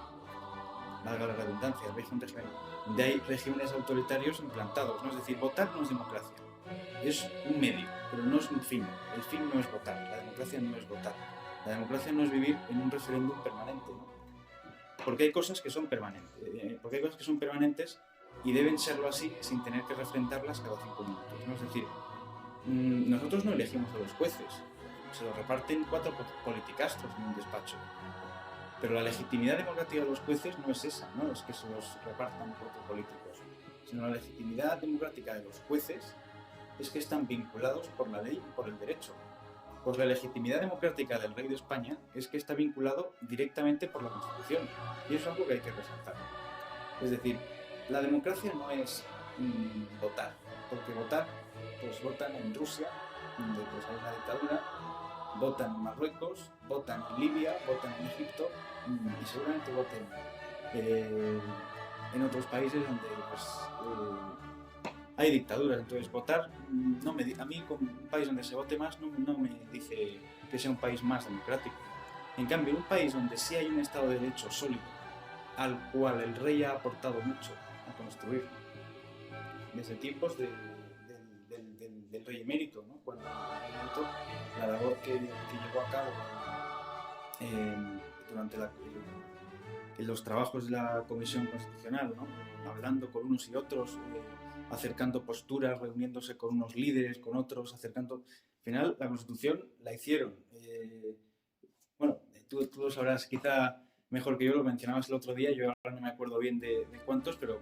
B: Valga la redundancia, rige un régimen donde hay regímenes autoritarios implantados, ¿no? Es decir, votar no es democracia, es un medio, pero no es un fin. El fin no es votar, la democracia no es votar. La democracia no es vivir en un referéndum permanente, ¿no? Porque hay cosas que son permanentes, y deben serlo así sin tener que refrendarlas cada 5 minutos, ¿no? Es decir, nosotros no elegimos a los jueces, se los reparten 4 politicastros en un despacho. Pero la legitimidad democrática de los jueces no es esa, no es que se los repartan 4 políticos, sino la legitimidad democrática de los jueces es que están vinculados por la ley y por el derecho. Pues la legitimidad democrática del rey de España es que está vinculado directamente por la Constitución, y eso es algo que hay que resaltar. Es decir, la democracia no es votar, porque votar, pues votan en Rusia, donde pues hay una dictadura, votan en Marruecos, votan en Libia, votan en Egipto y seguramente voten en otros países donde pues, hay dictaduras. Entonces votar, a mí con un país donde se vote más no me dice que sea un país más democrático. En cambio, en un país donde sí hay un Estado de Derecho sólido, al cual el rey ha aportado mucho a construir, desde tiempos del rey emérito, ¿no? Cuando la labor que llevó a cabo durante los trabajos de la Comisión Constitucional, ¿no? Hablando con unos y otros, acercando posturas, reuniéndose con unos líderes, con otros, acercando... Al final, la Constitución la hicieron. Bueno, tú lo sabrás quizá mejor que yo, lo mencionabas el otro día, yo ahora no me acuerdo bien de cuántos, pero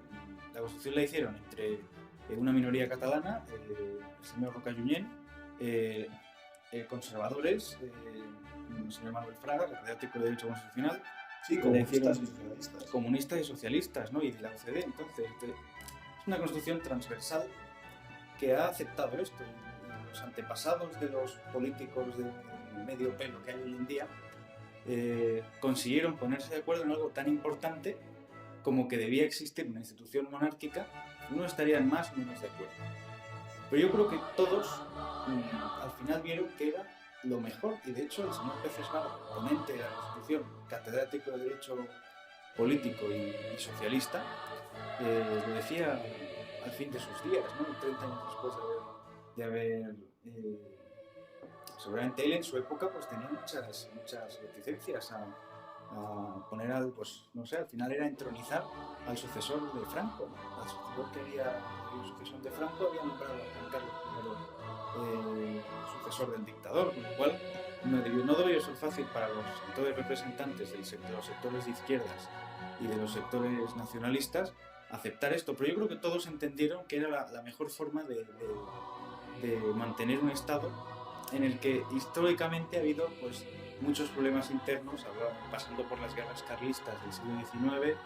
B: la Constitución la hicieron entre una minoría catalana, el señor Roca Junyent, conservadores, el señor Manuel Fraga, el catedrático de Derecho Constitucional,
C: sí,
B: comunistas y socialistas, ¿no? Y de la OCDE. Entonces, es una constitución transversal que ha aceptado esto. Los antepasados de los políticos de medio pelo que hay hoy en día consiguieron ponerse de acuerdo en algo tan importante como que debía existir una institución monárquica. No estarían más o menos de acuerdo. Pero yo creo que todos al final vieron que era lo mejor, y de hecho el señor Pérez, ponente de la Constitución, catedrático de Derecho Político y socialista, lo decía al fin de sus días, ¿no? 30 años después de haber seguramente él en su época pues tenía muchas reticencias a poner al, pues no sé, al final era entronizar al sucesor de Franco, ¿no? Al sucesor que había, el sucesor de Franco había nombrado a Juan Carlos I sucesor del dictador, con lo cual no debió ser fácil para los entonces representantes de los sectores de izquierdas y de los sectores nacionalistas aceptar esto, pero yo creo que todos entendieron que era la mejor forma de mantener un Estado en el que históricamente ha habido pues muchos problemas internos, pasando por las guerras carlistas del siglo XIX,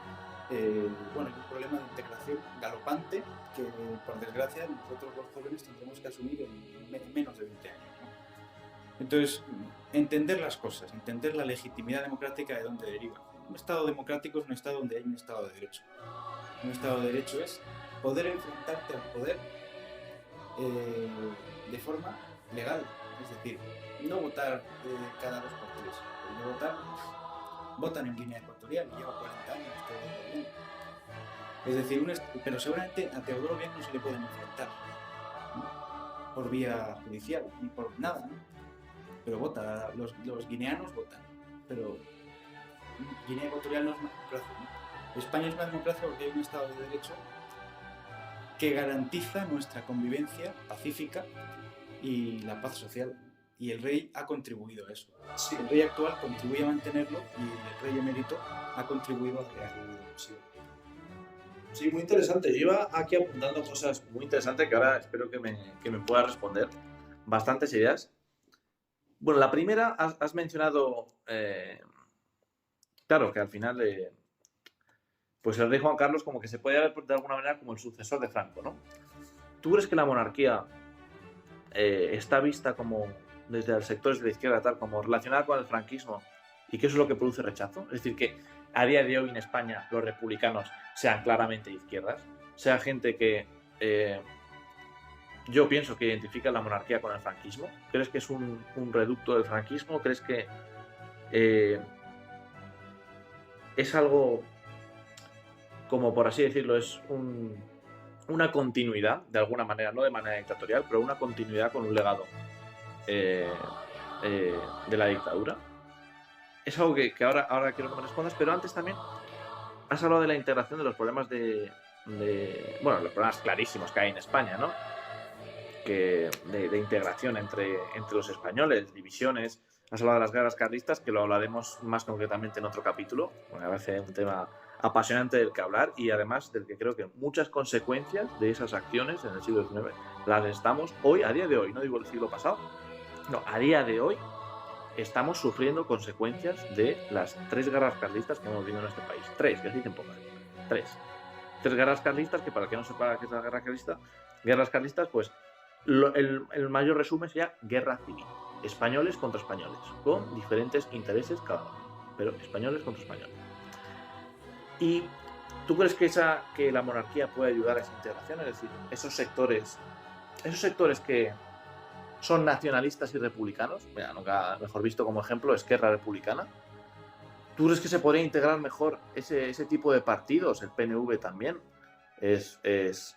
B: bueno, hay un problema de integración galopante que, por desgracia, nosotros los jóvenes tendremos que asumir en menos de 20 años, ¿no? Entonces, entender las cosas, entender la legitimidad democrática de dónde deriva. Un Estado democrático es un Estado donde hay un Estado de Derecho. Un Estado de Derecho es poder enfrentarte al poder de forma legal. Es decir, no votar cada 2 por 3. Votan en Guinea Ecuatorial, lleva 40 años, todo bien. Es decir, pero seguramente a Teodoro Obiang no se le pueden enfrentar, ¿no? Por vía judicial, ni por nada, ¿no? Pero vota, los guineanos votan, pero Guinea Ecuatorial no es una democracia, ¿no? España es una democracia porque hay un Estado de Derecho que garantiza nuestra convivencia pacífica y la paz social, y el rey ha contribuido a eso. Sí. El rey actual contribuye a mantenerlo y el rey emérito ha contribuido a crearlo.
A: Sí, muy interesante. Yo iba aquí apuntando cosas muy interesantes que ahora espero que me pueda responder. Bastantes ideas. Bueno, la primera, has mencionado, claro, que al final, pues el rey Juan Carlos como que se puede ver de alguna manera como el sucesor de Franco, ¿no? ¿Tú crees que la monarquía está vista como, desde los sectores de la izquierda, tal, como relacionada con el franquismo, y que eso es lo que produce rechazo? Es decir, que a día de hoy en España los republicanos sean claramente de izquierdas, sea gente que yo pienso que identifica la monarquía con el franquismo. ¿Crees que es un reducto del franquismo? ¿Crees que es algo, como por así decirlo, es una continuidad, de alguna manera, no de manera dictatorial, pero una continuidad con un legado de la dictadura? Es algo que ahora quiero que me respondas, pero antes también has hablado de la integración de los problemas bueno, los problemas clarísimos que hay en España, ¿no? De integración entre los españoles, divisiones. Has hablado de las guerras carlistas, que lo hablaremos más concretamente en otro capítulo. Bueno, me parece un tema apasionante del que hablar, y además del que creo que muchas consecuencias de esas acciones en el siglo XIX las estamos hoy, a día de hoy, no digo el siglo pasado, no, a día de hoy estamos sufriendo consecuencias de las 3 guerras carlistas que hemos vivido en este país. 3, que se dicen pocas. 3 guerras carlistas, que para que no sepa qué es la guerra carlista, guerras carlistas, pues el mayor resumen sería guerra civil. Españoles contra españoles, con diferentes intereses cada uno, pero españoles contra españoles. ¿Y tú crees que la monarquía puede ayudar a esa integración? Es decir, esos sectores que son nacionalistas y republicanos, mira, nunca mejor visto como ejemplo Esquerra Republicana, ¿tú crees que se podría integrar mejor ese tipo de partidos? El PNV también es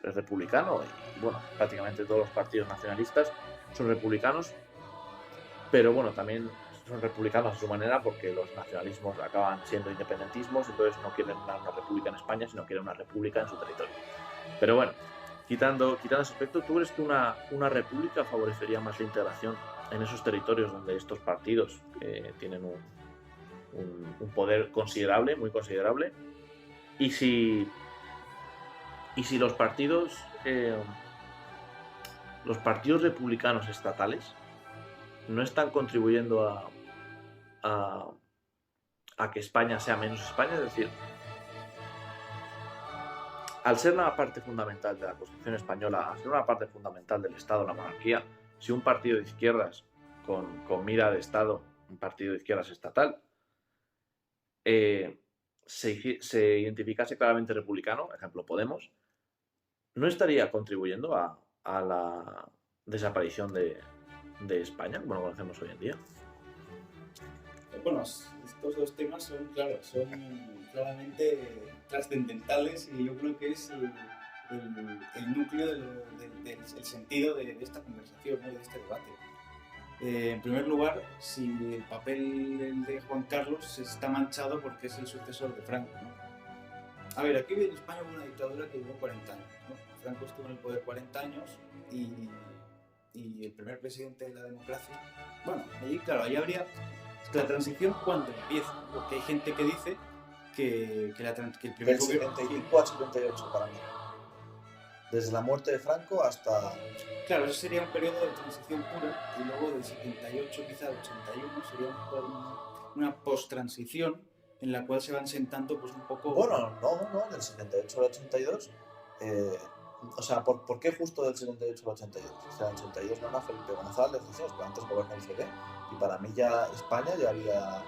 A: republicano, y bueno, prácticamente todos los partidos nacionalistas son republicanos, pero bueno, también son republicanos a su manera, porque los nacionalismos acaban siendo independentismos, entonces no quieren una república en España, sino quieren una república en su territorio. Pero bueno, quitando ese aspecto, ¿tú crees que una república favorecería más la integración en esos territorios donde estos partidos tienen un poder considerable, muy considerable? Y si los partidos republicanos estatales no están contribuyendo a que España sea menos España, es decir, al ser una parte fundamental de la Constitución española, al ser una parte fundamental del Estado, la monarquía, si un partido de izquierdas con mira de Estado, un partido de izquierdas estatal, se identificase claramente republicano, ejemplo Podemos, ¿no estaría contribuyendo a la desaparición de de España, como lo conocemos hoy en día?
B: Bueno, estos dos temas son claramente trascendentales y yo creo que es el núcleo del sentido de esta conversación, ¿no? De este debate. En primer lugar, si el papel de Juan Carlos está manchado porque es el sucesor de Franco, ¿no? A ver, aquí en España hubo una dictadura que duró 40 años, ¿no? Franco estuvo en el poder 40 años y el primer presidente de la democracia, bueno, ahí habría la transición cuando empieza, porque hay gente que dice que el primer
C: Del 75 al 78 para mí. Desde la muerte de Franco hasta...
B: Claro, eso sería un periodo de transición pura y luego del 78 quizá al 81 sería una post-transición en la cual se van sentando pues un poco...
C: Bueno, no, del 78 al 82... o sea, ¿por qué justo del 78 al 82? O sea, en el 82 no era Felipe González, decías, pero antes gobernó el CD. Y para mí ya España ya había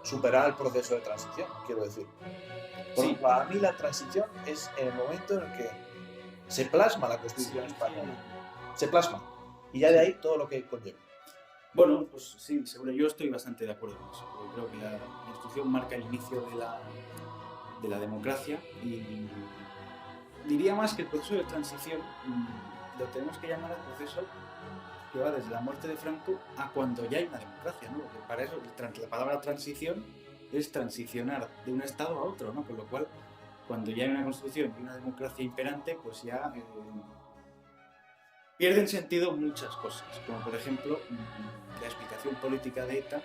C: superado el proceso de transición, quiero decir. Sí. Para mí la transición es en el momento en el que se plasma la Constitución española. Se plasma. Y ya de ahí todo lo que conlleva.
B: Bueno, pues sí, seguro, yo estoy bastante de acuerdo con eso. Porque creo que la Constitución marca el inicio de la democracia y diría más que el proceso de transición lo tenemos que llamar el proceso que va desde la muerte de Franco a cuando ya hay una democracia, ¿no? Porque para eso la palabra transición es transicionar de un estado a otro, ¿no? Con lo cual, cuando ya hay una constitución y una democracia imperante, pues ya pierden sentido muchas cosas, como por ejemplo la explicación política de ETA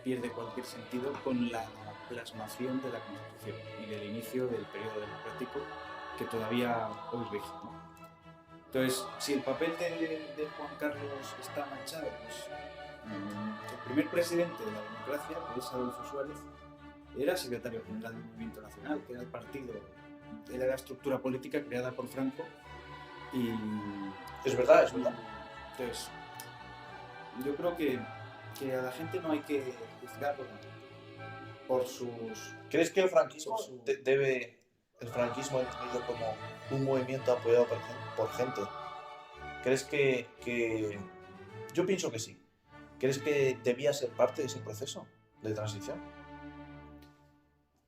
B: pierde cualquier sentido con la plasmación de la Constitución y del inicio del periodo democrático que todavía hoy rige, ¿no? Entonces, si el papel de Juan Carlos está manchado, pues el primer presidente de la democracia, que es Adolfo Suárez, era secretario general del Movimiento Nacional, que era el partido, era la estructura política creada por Franco y...
C: Es verdad, es verdad.
B: Entonces, yo creo que a la gente no hay que juzgarlo por sus...
C: ¿Crees que el franquismo el franquismo entendido como un movimiento apoyado por gente? ¿Crees que... Yo pienso que sí. ¿Crees que debía ser parte de ese proceso de transición?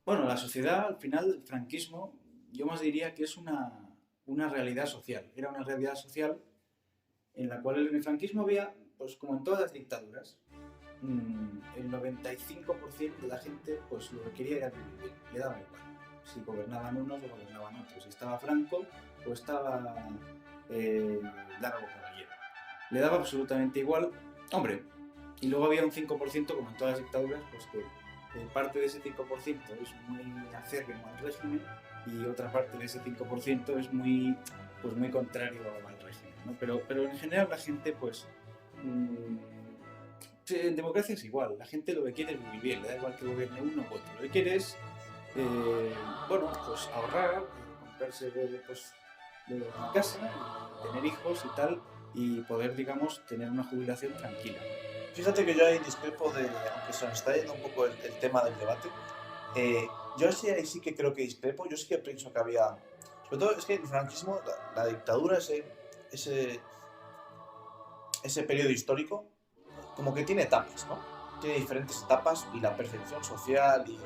B: Bueno, la sociedad, al final, el franquismo, yo más diría que es una realidad social. Era una realidad social en la cual en el franquismo había, pues como en todas las dictaduras, el 95% de la gente pues lo que quería era vivir, le daba igual. Si gobernaban unos o gobernaban otros. Si estaba Franco o estaba Largo Caballero. Le daba absolutamente igual. Hombre, y luego había un 5%, como en todas las dictaduras, pues que parte de ese 5% es muy acérrimo al régimen y otra parte de ese 5% es muy contrario al régimen, ¿no? Pero en general la gente, pues... en democracia es igual. La gente lo que quiere es vivir bien. Le da igual que gobierne uno u otro. Lo que quiere es... pues ahorrar, comprarse pues, de una casa, tener hijos y tal, y poder, digamos, tener una jubilación tranquila.
C: Fíjate que yo ahí discrepo aunque se nos está yendo un poco el tema del debate, yo ahí sí que creo que discrepo, yo sí que pienso que había, sobre todo es que el franquismo, la dictadura, ese periodo histórico, como que tiene etapas, ¿no? Tiene diferentes etapas y la percepción social y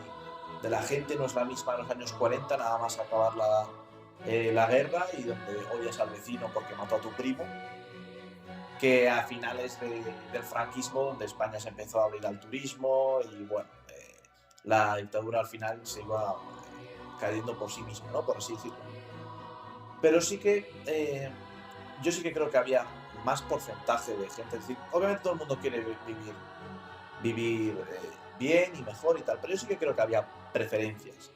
C: de la gente no es la misma en los años 40, nada más acabar la guerra y donde odias al vecino porque mató a tu primo, que a finales del franquismo, donde España se empezó a abrir al turismo y bueno, la dictadura al final se iba cayendo por sí misma, ¿no? Por así decirlo. Pero sí que yo sí que creo que había más porcentaje de gente, es decir, obviamente todo el mundo quiere vivir bien y mejor y tal, pero yo sí que creo que había preferencias.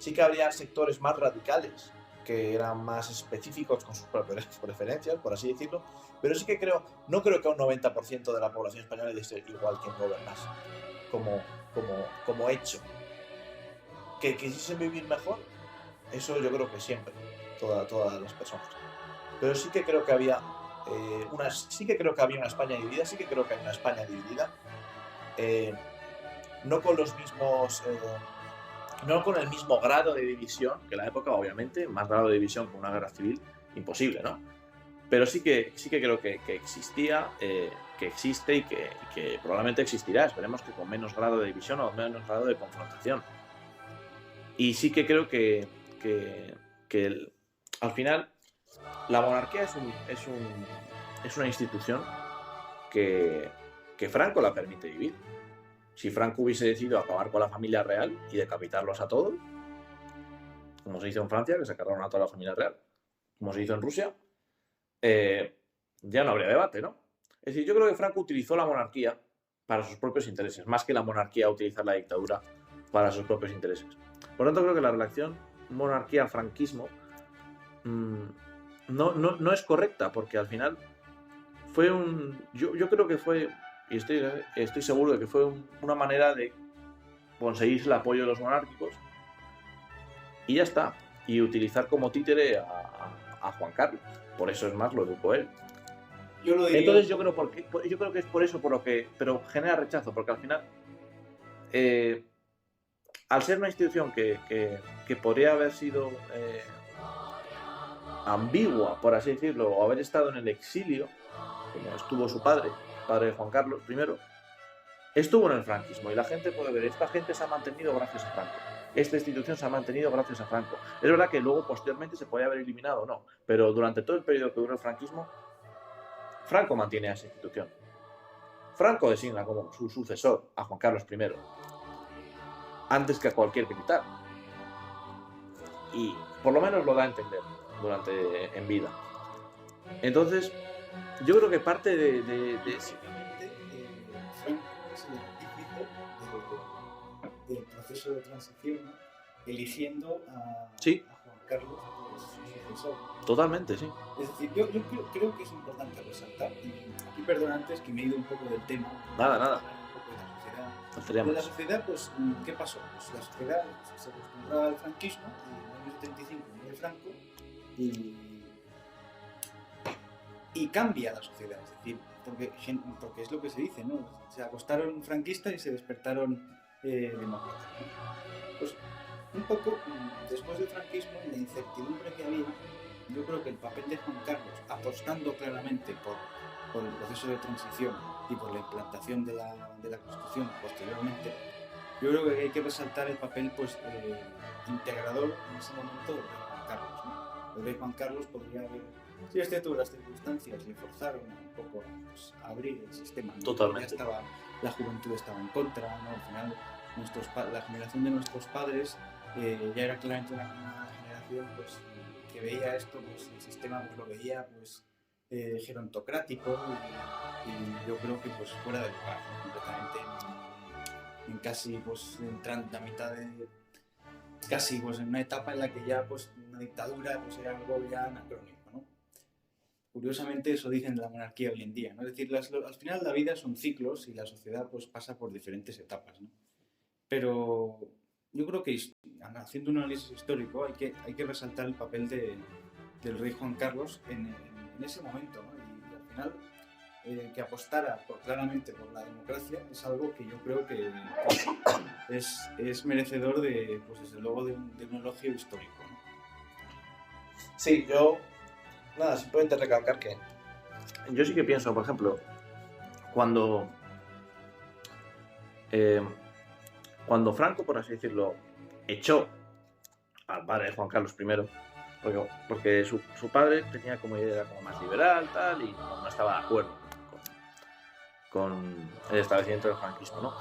C: Sí que habría sectores más radicales que eran más específicos con sus preferencias, por así decirlo, pero sí que no creo que a un 90% de la población española le sea igual quien gobernase, como hecho. Que quisiesen vivir mejor, eso yo creo que siempre, todas las personas. Pero sí que creo que había una España dividida, sí que creo que hay una España dividida, no con los mismos... no con el mismo grado de división que la época, obviamente, más grado de división con una guerra civil, imposible, ¿no?
A: Pero sí que creo que existía, que existe y que probablemente existirá. Esperemos que con menos grado de división o menos grado de confrontación. Y sí que creo que al final la monarquía es una institución que Franco la permite vivir. Si Franco hubiese decidido acabar con la familia real y decapitarlos a todos, como se hizo en Francia, que se cargaron a toda la familia real, como se hizo en Rusia, ya no habría debate, ¿no? Es decir, yo creo que Franco utilizó la monarquía para sus propios intereses, más que la monarquía utilizar la dictadura para sus propios intereses. Por lo tanto, creo que la relación monarquía-franquismo no es correcta, porque al final fue yo creo que fue, y estoy seguro de que fue una manera de conseguir el apoyo de los monárquicos y ya está, y utilizar como títere a Juan Carlos. Por eso es más, lo educó él.
B: Yo lo diría.
A: Entonces yo creo que es por eso por lo que, pero genera rechazo, porque al final al ser una institución que podría haber sido ambigua, por así decirlo, o haber estado en el exilio, como estuvo su padre de Juan Carlos I, estuvo en el franquismo y la gente puede ver, esta gente se ha mantenido gracias a Franco, esta institución se ha mantenido gracias a Franco. Es verdad que luego posteriormente se podía haber eliminado o no, pero durante todo el periodo que duró el franquismo, Franco mantiene a esa institución. Franco designa como su sucesor a Juan Carlos I, antes que a cualquier militar. Y por lo menos lo da a entender en vida. Entonces, yo creo que parte de
B: Franco es el artífice del proceso de transición, ¿no? Eligiendo a Juan Carlos como su sucesor.
A: Totalmente, sí.
B: Es decir, yo creo que es importante resaltar, y aquí perdón antes que me he ido un poco del tema.
A: Nada.
B: Un poco de la sociedad, pues, ¿qué pasó? Pues la sociedad se acostumbraba al franquismo, en el año 75 muere Franco, y cambia la sociedad, es decir, porque es lo que se dice, ¿no? Se acostaron franquistas y se despertaron demócratas, ¿no? Pues un poco después del franquismo y la incertidumbre que había, yo creo que el papel de Juan Carlos, apostando claramente por el proceso de transición y por la implantación de la Constitución posteriormente, yo creo que hay que resaltar el papel pues, integrador en ese momento del rey Juan Carlos, ¿no? El rey Juan Carlos podría haber, sí es cierto, las circunstancias le forzaron un poco pues, a abrir el sistema, ¿no?
A: Totalmente.
B: La juventud estaba en contra, ¿no? Al final la generación de nuestros padres ya era claramente una generación pues, que veía esto, pues, el sistema pues, lo veía pues, gerontocrático y yo creo que pues, fuera de lugar, ¿no? Completamente en casi pues, entrando a mitad de casi pues, en una etapa en la que ya pues, una dictadura pues, era algo ya anacrónico, ¿no? Curiosamente eso dicen de la monarquía hoy en día, ¿no? Es decir, al final la vida son ciclos y la sociedad pues, pasa por diferentes etapas, ¿no? Pero yo creo que haciendo un análisis histórico hay que resaltar el papel del rey Juan Carlos en ese momento, ¿no? Y al final que apostara claramente por la democracia es algo que yo creo que es merecedor de, pues desde luego, de un elogio histórico, ¿no?
C: Sí, yo simplemente recalcar que
A: yo sí que pienso, por ejemplo, cuando Franco, por así decirlo, echó al padre de Juan Carlos I, porque su padre tenía como idea, era como más liberal, tal, y no estaba de acuerdo con el establecimiento del franquismo, ¿no?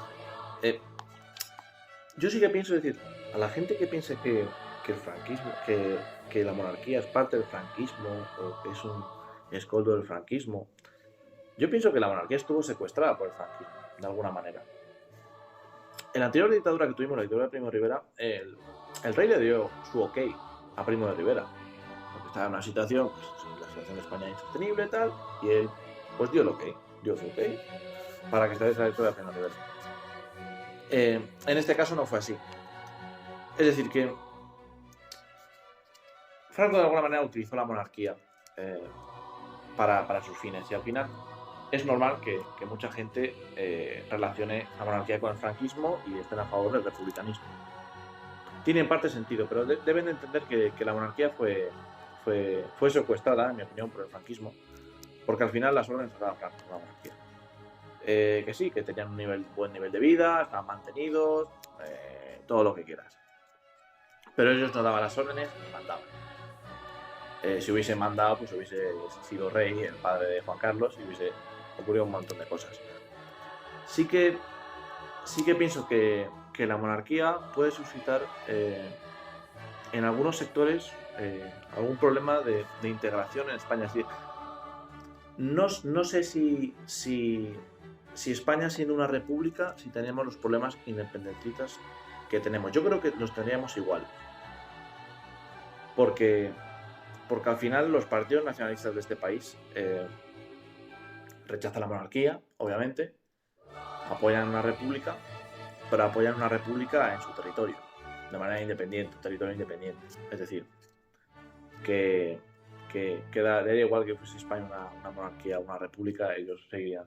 A: Yo sí que pienso, decir, a la gente que piense que el franquismo, que la monarquía es parte del franquismo o que es un escoldo del franquismo, yo pienso que la monarquía estuvo secuestrada por el franquismo, de alguna manera. En la anterior dictadura que tuvimos, la dictadura de Primo de Rivera, el rey le dio su ok a Primo de Rivera, porque estaba en una situación, pues, la situación de España insostenible y tal, y él pues dio el ok, dio su ok para que estableciera la dictadura de Primo de Rivera. En este caso no fue así. Es decir, que Franco de alguna manera utilizó la monarquía para sus fines, y al final es normal que mucha gente relacione la monarquía con el franquismo y estén a favor del republicanismo. Tiene en parte sentido, pero deben de entender que la monarquía fue fue secuestrada, en mi opinión, por el franquismo, porque al final las órdenes estaban por la monarquía. Que sí, que tenían un buen nivel de vida, estaban mantenidos, todo lo que quieras. Pero ellos no daban las órdenes ni mandaban. Si hubiese mandado, pues hubiese sido rey, el padre de Juan Carlos, y hubiese ocurrido un montón de cosas. Sí que pienso que la monarquía puede suscitar en algunos sectores algún problema de integración en España. Es decir, no sé si España, siendo una república, si tenemos los problemas independentistas que tenemos. Yo creo que los tendríamos igual. Porque al final los partidos nacionalistas de este país rechazan la monarquía, obviamente, apoyan una república, pero apoyan una república en su territorio, de manera independiente, un territorio independiente. Es decir, que daría igual que fuese España una monarquía o una república, ellos serían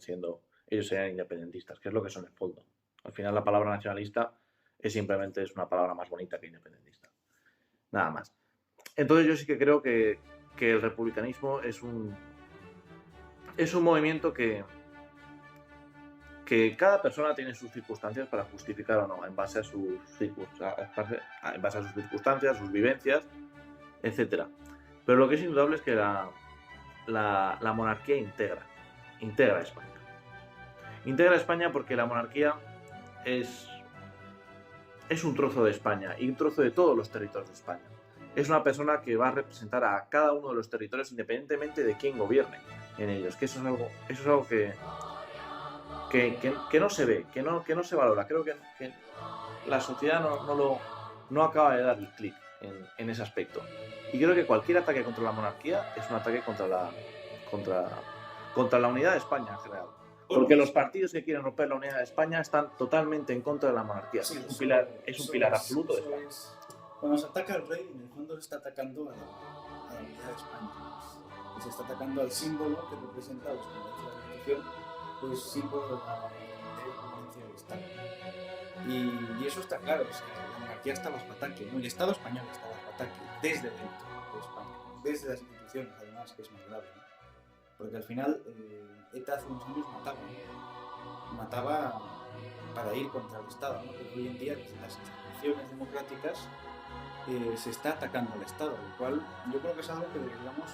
A: independentistas, que es lo que son en el fondo. Al final la palabra nacionalista es una palabra más bonita que independentista. Nada más. Entonces yo sí que creo que el republicanismo es un movimiento que cada persona tiene sus circunstancias para justificar o no, en base a sus circunstancias, sus vivencias, etc. Pero lo que es indudable es que la monarquía integra a España. Integra a España porque la monarquía es un trozo de España y un trozo de todos los territorios de España. Es una persona que va a representar a cada uno de los territorios independientemente de quién gobierne en ellos. Que eso es algo que no se ve, que no se valora. Creo que la sociedad no acaba de dar el clic en ese aspecto. Y creo que cualquier ataque contra la monarquía es un ataque contra la unidad de España en general. Porque los partidos que quieren romper la unidad de España están totalmente en contra de la monarquía.
B: Sí,
A: es un pilar absoluto de España.
B: Cuando se ataca al rey, en el fondo se está atacando a la unidad de España. Y se está atacando al símbolo que representa los poderes de la Constitución, pues símbolo de la independencia del Estado. Y eso está claro, o sea, la monarquía está bajo ataque, ¿no? El Estado español está bajo ataque desde dentro de España, desde las instituciones, además, que es más grave, ¿no? Porque al final ETA hace unos años mataba para ir contra el Estado, ¿no? Porque hoy en día desde las instituciones democráticas se está atacando al Estado, lo cual yo creo que es algo que deberíamos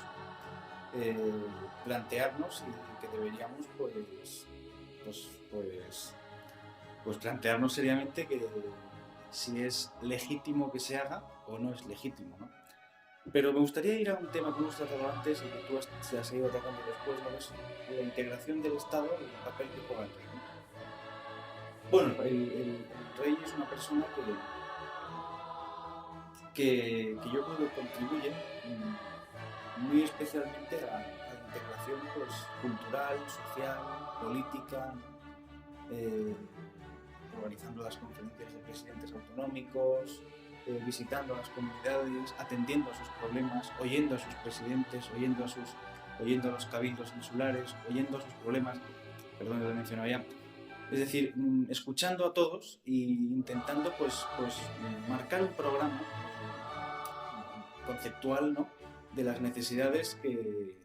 B: plantearnos y que deberíamos pues plantearnos seriamente que si es legítimo que se haga o no es legítimo, ¿no? Pero me gustaría ir a un tema que hemos tratado antes y que tú has ido atacando después, ¿no? Es la integración del Estado y el papel que juega el rey, ¿no? Bueno, el rey es una persona que yo creo que contribuye muy especialmente a la integración, pues, cultural, social, política, organizando las conferencias de presidentes autonómicos, visitando a las comunidades, atendiendo a sus problemas, oyendo a sus presidentes, oyendo a los cabildos insulares, oyendo a sus problemas, perdón, lo he mencionado ya. Es decir, escuchando a todos e intentando pues marcar un programa conceptual, ¿no?, de las necesidades que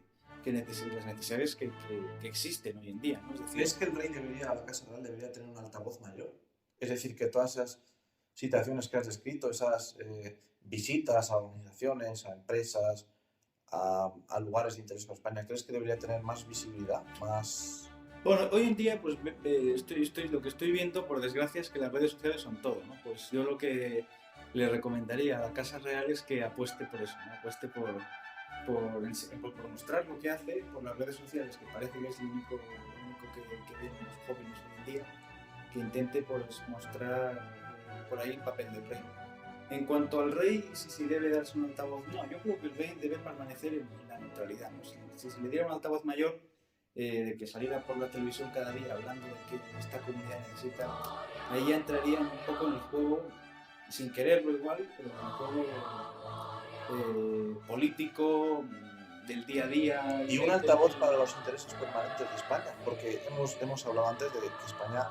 B: existen hoy en día, ¿no? Es decir,
C: ¿crees que el rey la Casa Real debería tener un altavoz mayor? Es decir, que todas esas situaciones que has descrito, esas visitas a organizaciones, a empresas, a lugares de interés para España, ¿crees que debería tener más visibilidad, más...?
B: Bueno, hoy en día pues lo que estoy viendo, por desgracia, es que las redes sociales son todo, ¿no? Pues yo lo que le recomendaría a la Casa Real es que apueste por eso, ¿no? Apueste por mostrar lo que hace, por las redes sociales, que parece que es lo único que ven los jóvenes hoy en día, que intente pues mostrar por ahí el papel del rey. En cuanto al rey, si debe darse un altavoz, no, yo creo que el rey debe permanecer en la neutralidad, ¿no? Si se le diera un altavoz mayor, de que saliera por la televisión cada día hablando de que esta comunidad necesita, ahí ya entrarían un poco en el juego, sin quererlo igual, pero en el juego político del día a día.
C: Y un altavoz para los intereses permanentes de España, porque hemos hablado antes de que España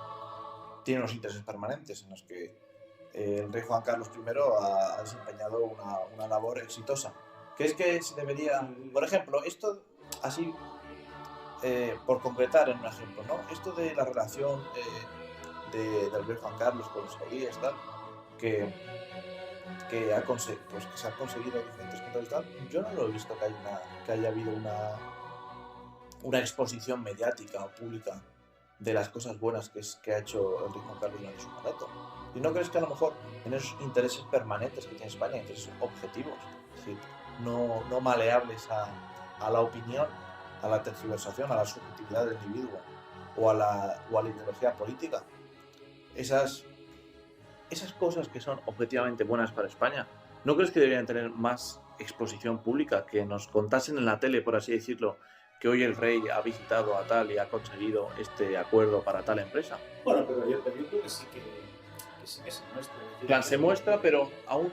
C: tiene unos intereses permanentes en los que el rey Juan Carlos I ha desempeñado una labor exitosa. ¿Crees que se debería, por ejemplo, esto así, por concretar en un ejemplo, ¿no? Esto de la relación del rey Juan Carlos con los saudíes, tal, que, pues, que se han conseguido diferentes contratos, tal, yo no lo he visto que haya habido una exposición mediática o pública de las cosas buenas que ha hecho el rey Juan Carlos durante su mandato. ¿Y no crees que a lo mejor en esos intereses permanentes que tiene España, intereses objetivos, es decir, no maleables a la opinión, a la tergiversación, a la subjetividad del individuo o a la ideología política, esas cosas que son objetivamente buenas para España, ¿no crees que deberían tener más exposición pública, que nos contasen en la tele, por así decirlo, que hoy el rey ha visitado a tal y ha conseguido este acuerdo para tal empresa?
B: Bueno, pero yo creo que sí que se muestra.
A: Plan, se muestra, pero a un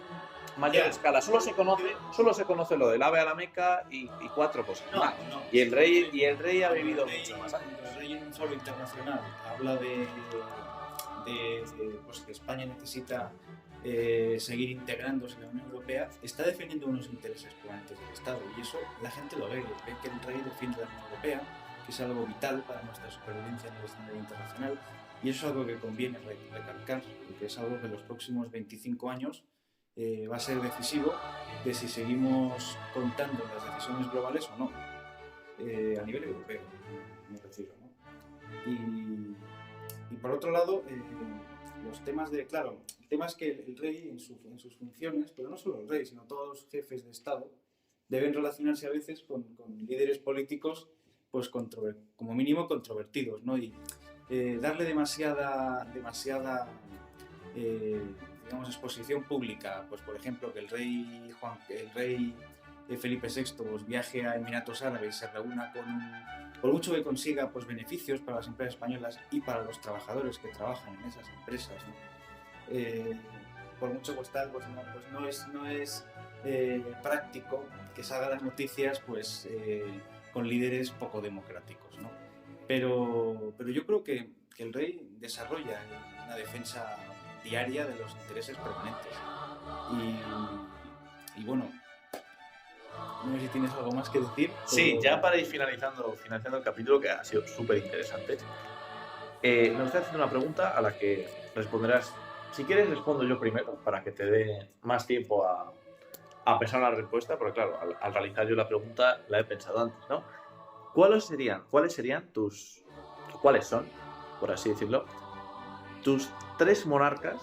A: mayor escala. Solo se conoce lo del AVE a la Meca y 4 cosas más. Y el rey ha vivido mucho más años.
B: El rey en un foro internacional habla de pues que España necesita seguir integrándose en la Unión Europea, está defendiendo unos intereses permanentes del Estado, y eso la gente lo ve que el rey defiende la Unión Europea, que es algo vital para nuestra supervivencia en el escenario internacional, y eso es algo que conviene recalcar, porque es algo que en los próximos 25 años va a ser decisivo de si seguimos contando las decisiones globales o no, a nivel europeo, me refiero, ¿no? Y por otro lado, los temas el tema es que el rey en sus funciones, pero no solo el rey, sino todos los jefes de Estado, deben relacionarse a veces con líderes políticos, pues como mínimo controvertidos, ¿no? Y darle demasiada digamos, exposición pública, pues por ejemplo que el rey Felipe VI pues, viaje a Emiratos Árabes y se reúna por mucho que consiga pues, beneficios para las empresas españolas y para los trabajadores que trabajan en esas empresas, ¿no? Por mucho pues tal, pues no es práctico que salgan las noticias pues, con líderes poco democráticos, ¿no? Pero yo creo que el rey desarrolla una defensa diaria de los intereses permanentes. Y bueno, no sé si tienes algo más que decir.
A: Sí, ya para ir finalizando el capítulo, que ha sido súper interesante, nos está haciendo una pregunta a la que responderás. Si quieres, respondo yo primero, para que te dé más tiempo a pensar la respuesta, porque claro, al realizar yo la pregunta la he pensado antes, ¿no? ¿Cuáles son, por así decirlo, tus 3 monarcas,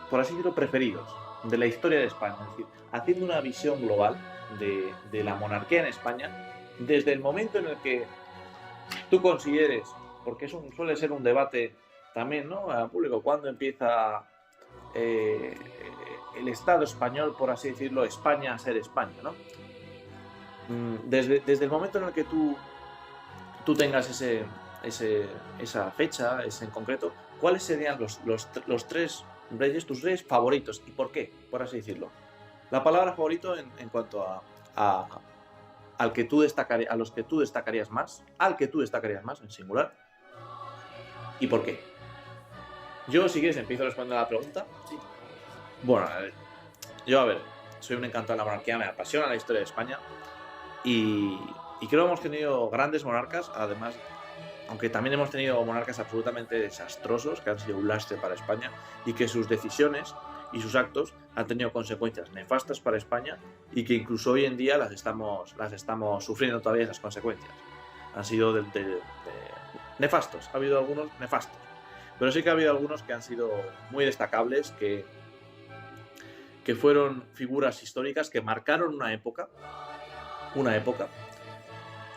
A: por así decirlo, preferidos de la historia de España? Es decir, haciendo una visión global de la monarquía en España, desde el momento en el que tú consideres, porque eso suele ser un debate también, ¿no?, al público, cuando empieza el Estado español, por así decirlo, España a ser España, ¿no? Desde el momento en el que tú tengas esa fecha, ese en concreto, ¿cuáles serían los 3 reyes, tus reyes favoritos? ¿Y por qué? Por así decirlo. La palabra favorito en cuanto a los que tú destacarías más, en singular, ¿y por qué? Yo, si quieres, empiezo respondiendo a la pregunta.
B: Sí.
A: Bueno, yo, soy un encantado de la monarquía, me apasiona la historia de España y creo que hemos tenido grandes monarcas, además, aunque también hemos tenido monarcas absolutamente desastrosos, que han sido un lastre para España y que sus decisiones y sus actos han tenido consecuencias nefastas para España y que incluso hoy en día las estamos sufriendo todavía esas consecuencias. Han sido nefastos, ha habido algunos nefastos, pero sí que ha habido algunos que han sido muy destacables, que fueron figuras históricas que marcaron una época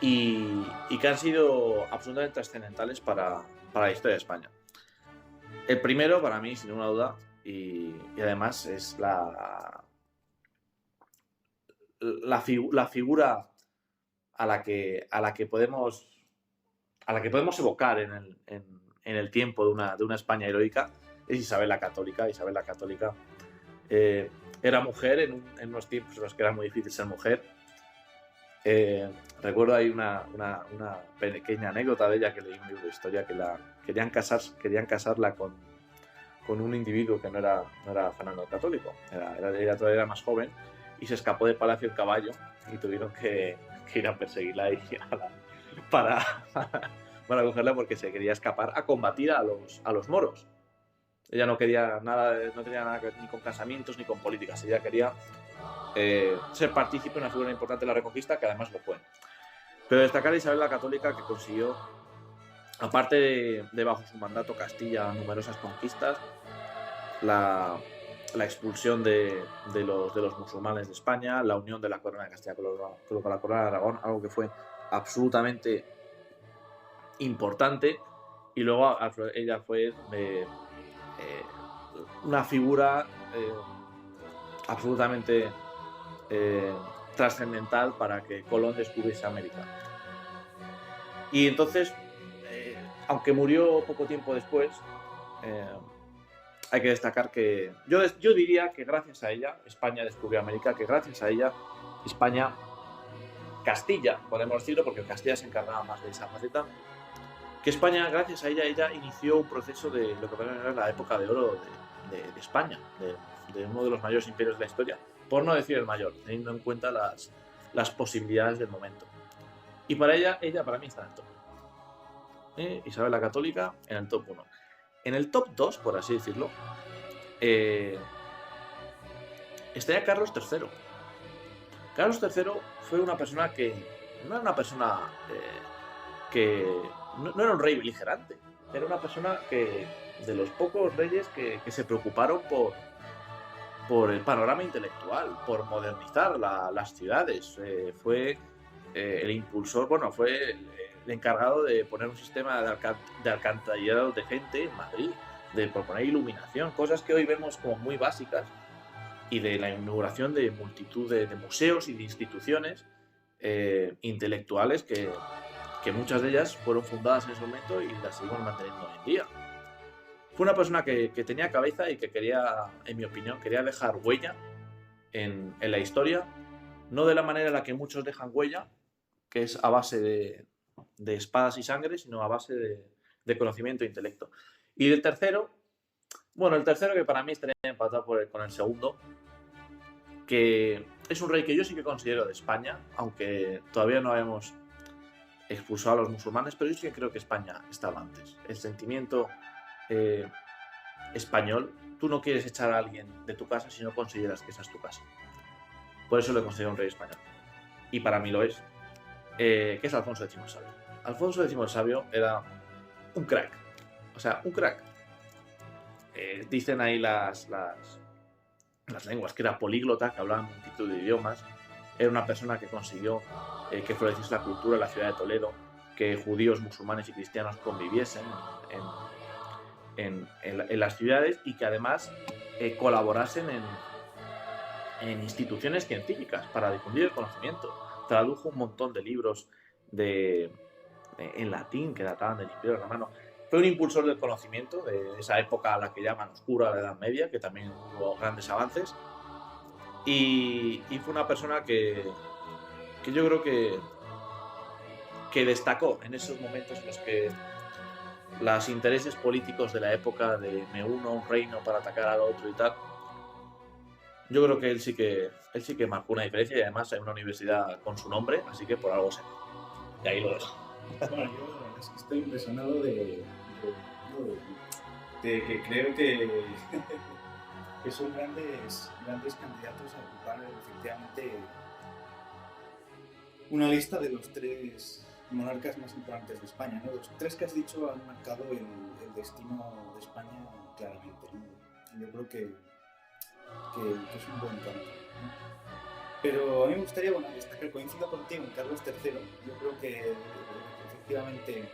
A: y que han sido absolutamente trascendentales para la historia de España. El primero, para mí, sin ninguna duda, y además es la figura a la que podemos evocar en el tiempo de una España heroica, es Isabel la Católica. Isabel la Católica era mujer en unos tiempos en los que era muy difícil ser mujer. Recuerdo ahí una pequeña anéctota de ella, que leí un libro de historia, que querían casarla con un individuo que no era Fernando el Católico, ella todavía era más joven, y se escapó de Palacio el caballo y tuvieron que ir a perseguirla ahí para, para cogerla porque se quería escapar a combatir a los moros. Ella no quería nada, no tenía nada que ver ni con casamientos ni con políticas. Ella quería ser partícipe de una figura importante de la Reconquista, que además lo fue. Pero destacar a Isabel la Católica, que consiguió, aparte de bajo su mandato Castilla, numerosas conquistas, la expulsión de los musulmanes de España, la unión de la corona de Castilla con la corona de Aragón, algo que fue absolutamente importante, y luego ella fue una figura absolutamente trascendental para que Colón descubriese América. Y entonces, aunque murió poco tiempo después, hay que destacar que yo diría que gracias a ella España descubrió América, que gracias a ella España, Castilla, podemos decirlo, porque Castilla se encargaba más de esa faceta, que España, gracias a ella inició un proceso de lo que podemos llamar la época de oro de España, de uno de los mayores imperios de la historia, por no decir el mayor, teniendo en cuenta las posibilidades del momento. Y para ella para mí está en el top. Isabel la Católica en el top 1. En el top 2, por así decirlo, estaría Carlos III. Carlos III fue una persona que no era una persona que no era un rey beligerante, era una persona que de los pocos reyes que se preocuparon por el panorama intelectual, por modernizar las ciudades. Fue el impulsor, fue el encargado de poner un sistema de alcantarillado decente en Madrid, de proponer iluminación, cosas que hoy vemos como muy básicas, y de la inauguración de multitud de museos y de instituciones intelectuales que muchas de ellas fueron fundadas en ese momento y las seguimos manteniendo hoy en día. Fue una persona que tenía cabeza y que quería, en mi opinión, quería dejar huella en la historia, no de la manera en la que muchos dejan huella, que es a base de espadas y sangre, sino a base de conocimiento e intelecto. Y el tercero que para mí estaría empatado con el segundo, que es un rey que yo sí que considero de España, aunque todavía no habíamos expulsado a los musulmanes, pero yo sí que creo que España estaba antes. El sentimiento español, tú no quieres echar a alguien de tu casa si no consideras que esa es tu casa. Por eso le considero un rey español. Y para mí lo es. Que es Alfonso X el Sabio. Alfonso X el Sabio era un crack. O sea, un crack. Dicen ahí las lenguas que era políglota, que hablaba multitud de idiomas. Era una persona que consiguió que floreciese la cultura en la ciudad de Toledo, que judíos, musulmanes y cristianos conviviesen en las ciudades, y que además colaborasen en instituciones científicas para difundir el conocimiento. Tradujo un montón de libros en latín que databan del Imperio Romano. Fue un impulsor del conocimiento de esa época a la que llaman oscura, la Edad Media, que también hubo grandes avances. Y fue una persona que yo creo que destacó en esos momentos en los que los intereses políticos de la época de me uno a un reino para atacar al otro y tal. Yo creo que él sí que marcó una diferencia, y además hay una universidad con su nombre, así que por algo sé. Y ahí lo dejo.
B: Bueno, yo es que estoy impresionado de que creo que son grandes candidatos a ocupar efectivamente una lista de los 3 monarcas más importantes de España, ¿no? Los 3 que has dicho han marcado el destino de España claramente, ¿no? Yo creo que es un buen cambio, ¿no? Pero a mí me gustaría destacar, coincido contigo en Carlos III. Yo creo que efectivamente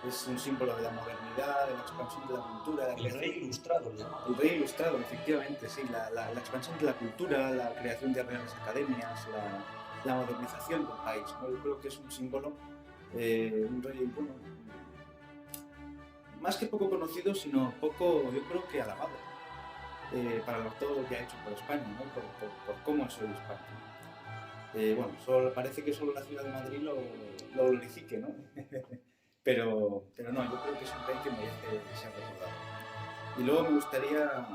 B: es un símbolo de la modernidad, de la expansión de la cultura.
C: El rey ilustrado, ¿no?
B: El rey ilustrado, efectivamente, sí. La expansión de la cultura, la creación de reales academias, la modernización del país, ¿no? Yo creo que es un símbolo, un rey, bueno, más que poco conocido, sino poco, yo creo que alabado. Para todo lo que ha hecho por España, ¿no? por cómo es hoy España. Bueno, parece que solo la ciudad de Madrid lo glorifique, ¿no? pero no, yo creo que es un rey que merece ser recordado. Y luego me gustaría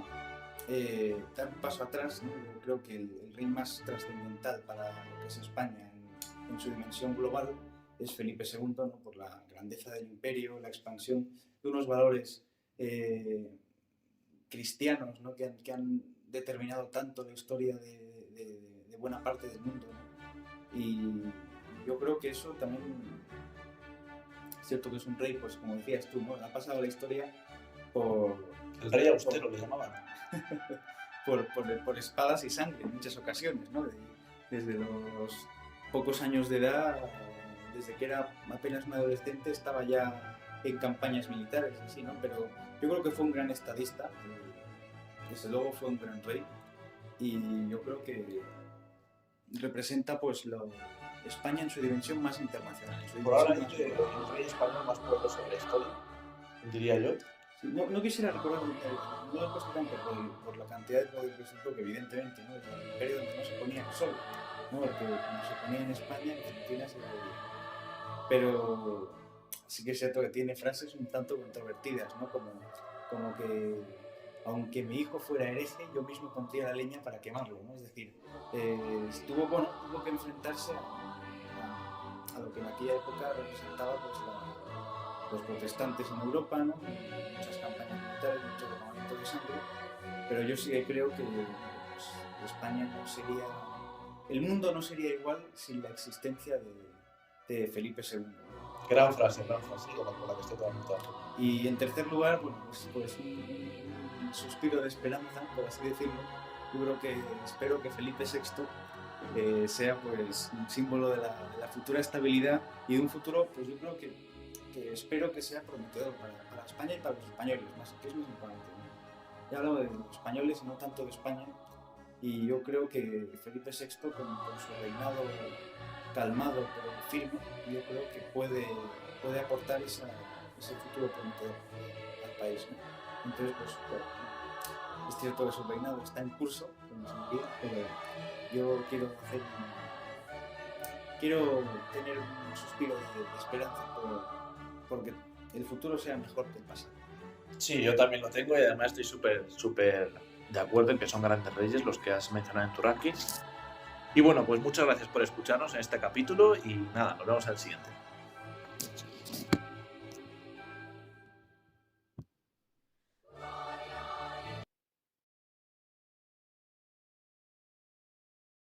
B: dar un paso atrás, ¿no? Yo creo que el rey más trascendental para lo que es España en su dimensión global es Felipe II, ¿no? Por la grandeza del imperio, la expansión de unos valores cristianos, ¿no? que han determinado tanto la historia de buena parte del mundo, ¿no? Y yo creo que eso también, es cierto que es un rey, pues como decías tú, ¿no? Ha pasado la historia por...
C: El rey austero le llamaban.
B: por espadas y sangre en muchas ocasiones, ¿no? Desde los pocos años de edad, desde que era apenas un adolescente, estaba ya en campañas militares, así, ¿no? Pero yo creo que fue un gran estadista, desde luego fue un gran rey, y yo creo que representa pues España en su dimensión más internacional.
C: Por ahora el rey español más poderoso de la historia, diría yo.
B: Sí, no quisiera recordar, no lo he puesto tanto por la cantidad de poder que presentó, que evidentemente, ¿no? Es un imperio donde no se ponía solo, ¿no? Porque cuando se ponía en España, en Argentina se podía. Pero sí que es cierto que tiene frases un tanto controvertidas, ¿no? Como que aunque mi hijo fuera hereje, yo mismo pondría la leña para quemarlo, ¿no? Es decir, tuvo que enfrentarse a lo que en aquella época representaba pues, los protestantes en Europa, ¿no? Muchas campañas militares, mucho derramamiento de sangre, pero yo sí que creo que pues, España no sería, el mundo no sería igual sin la existencia de Felipe II.
C: Gran frase, con la que estoy totalmente de acuerdo.
B: Y en tercer lugar, bueno, pues un suspiro de esperanza, por así decirlo. Yo creo que espero que Felipe VI sea pues un símbolo de la futura estabilidad y de un futuro, pues yo creo que espero que sea prometedor para España y para los españoles, más que es muy importante, ¿no? Ya hablo de los españoles y no tanto de España, y yo creo que Felipe VI con su reinado calmado pero firme, yo creo que puede aportar ese futuro prometedor al país, ¿no? Entonces, pues, es cierto que su reinado está en curso, como se diría, pero yo quiero tener un suspiro de esperanza porque el futuro sea mejor que el pasado.
A: Sí, yo también lo tengo y además estoy súper de acuerdo en que son grandes reyes los que has mencionado en tu ranking. Y bueno, pues muchas gracias por escucharnos en este capítulo y nada, nos vemos en el siguiente.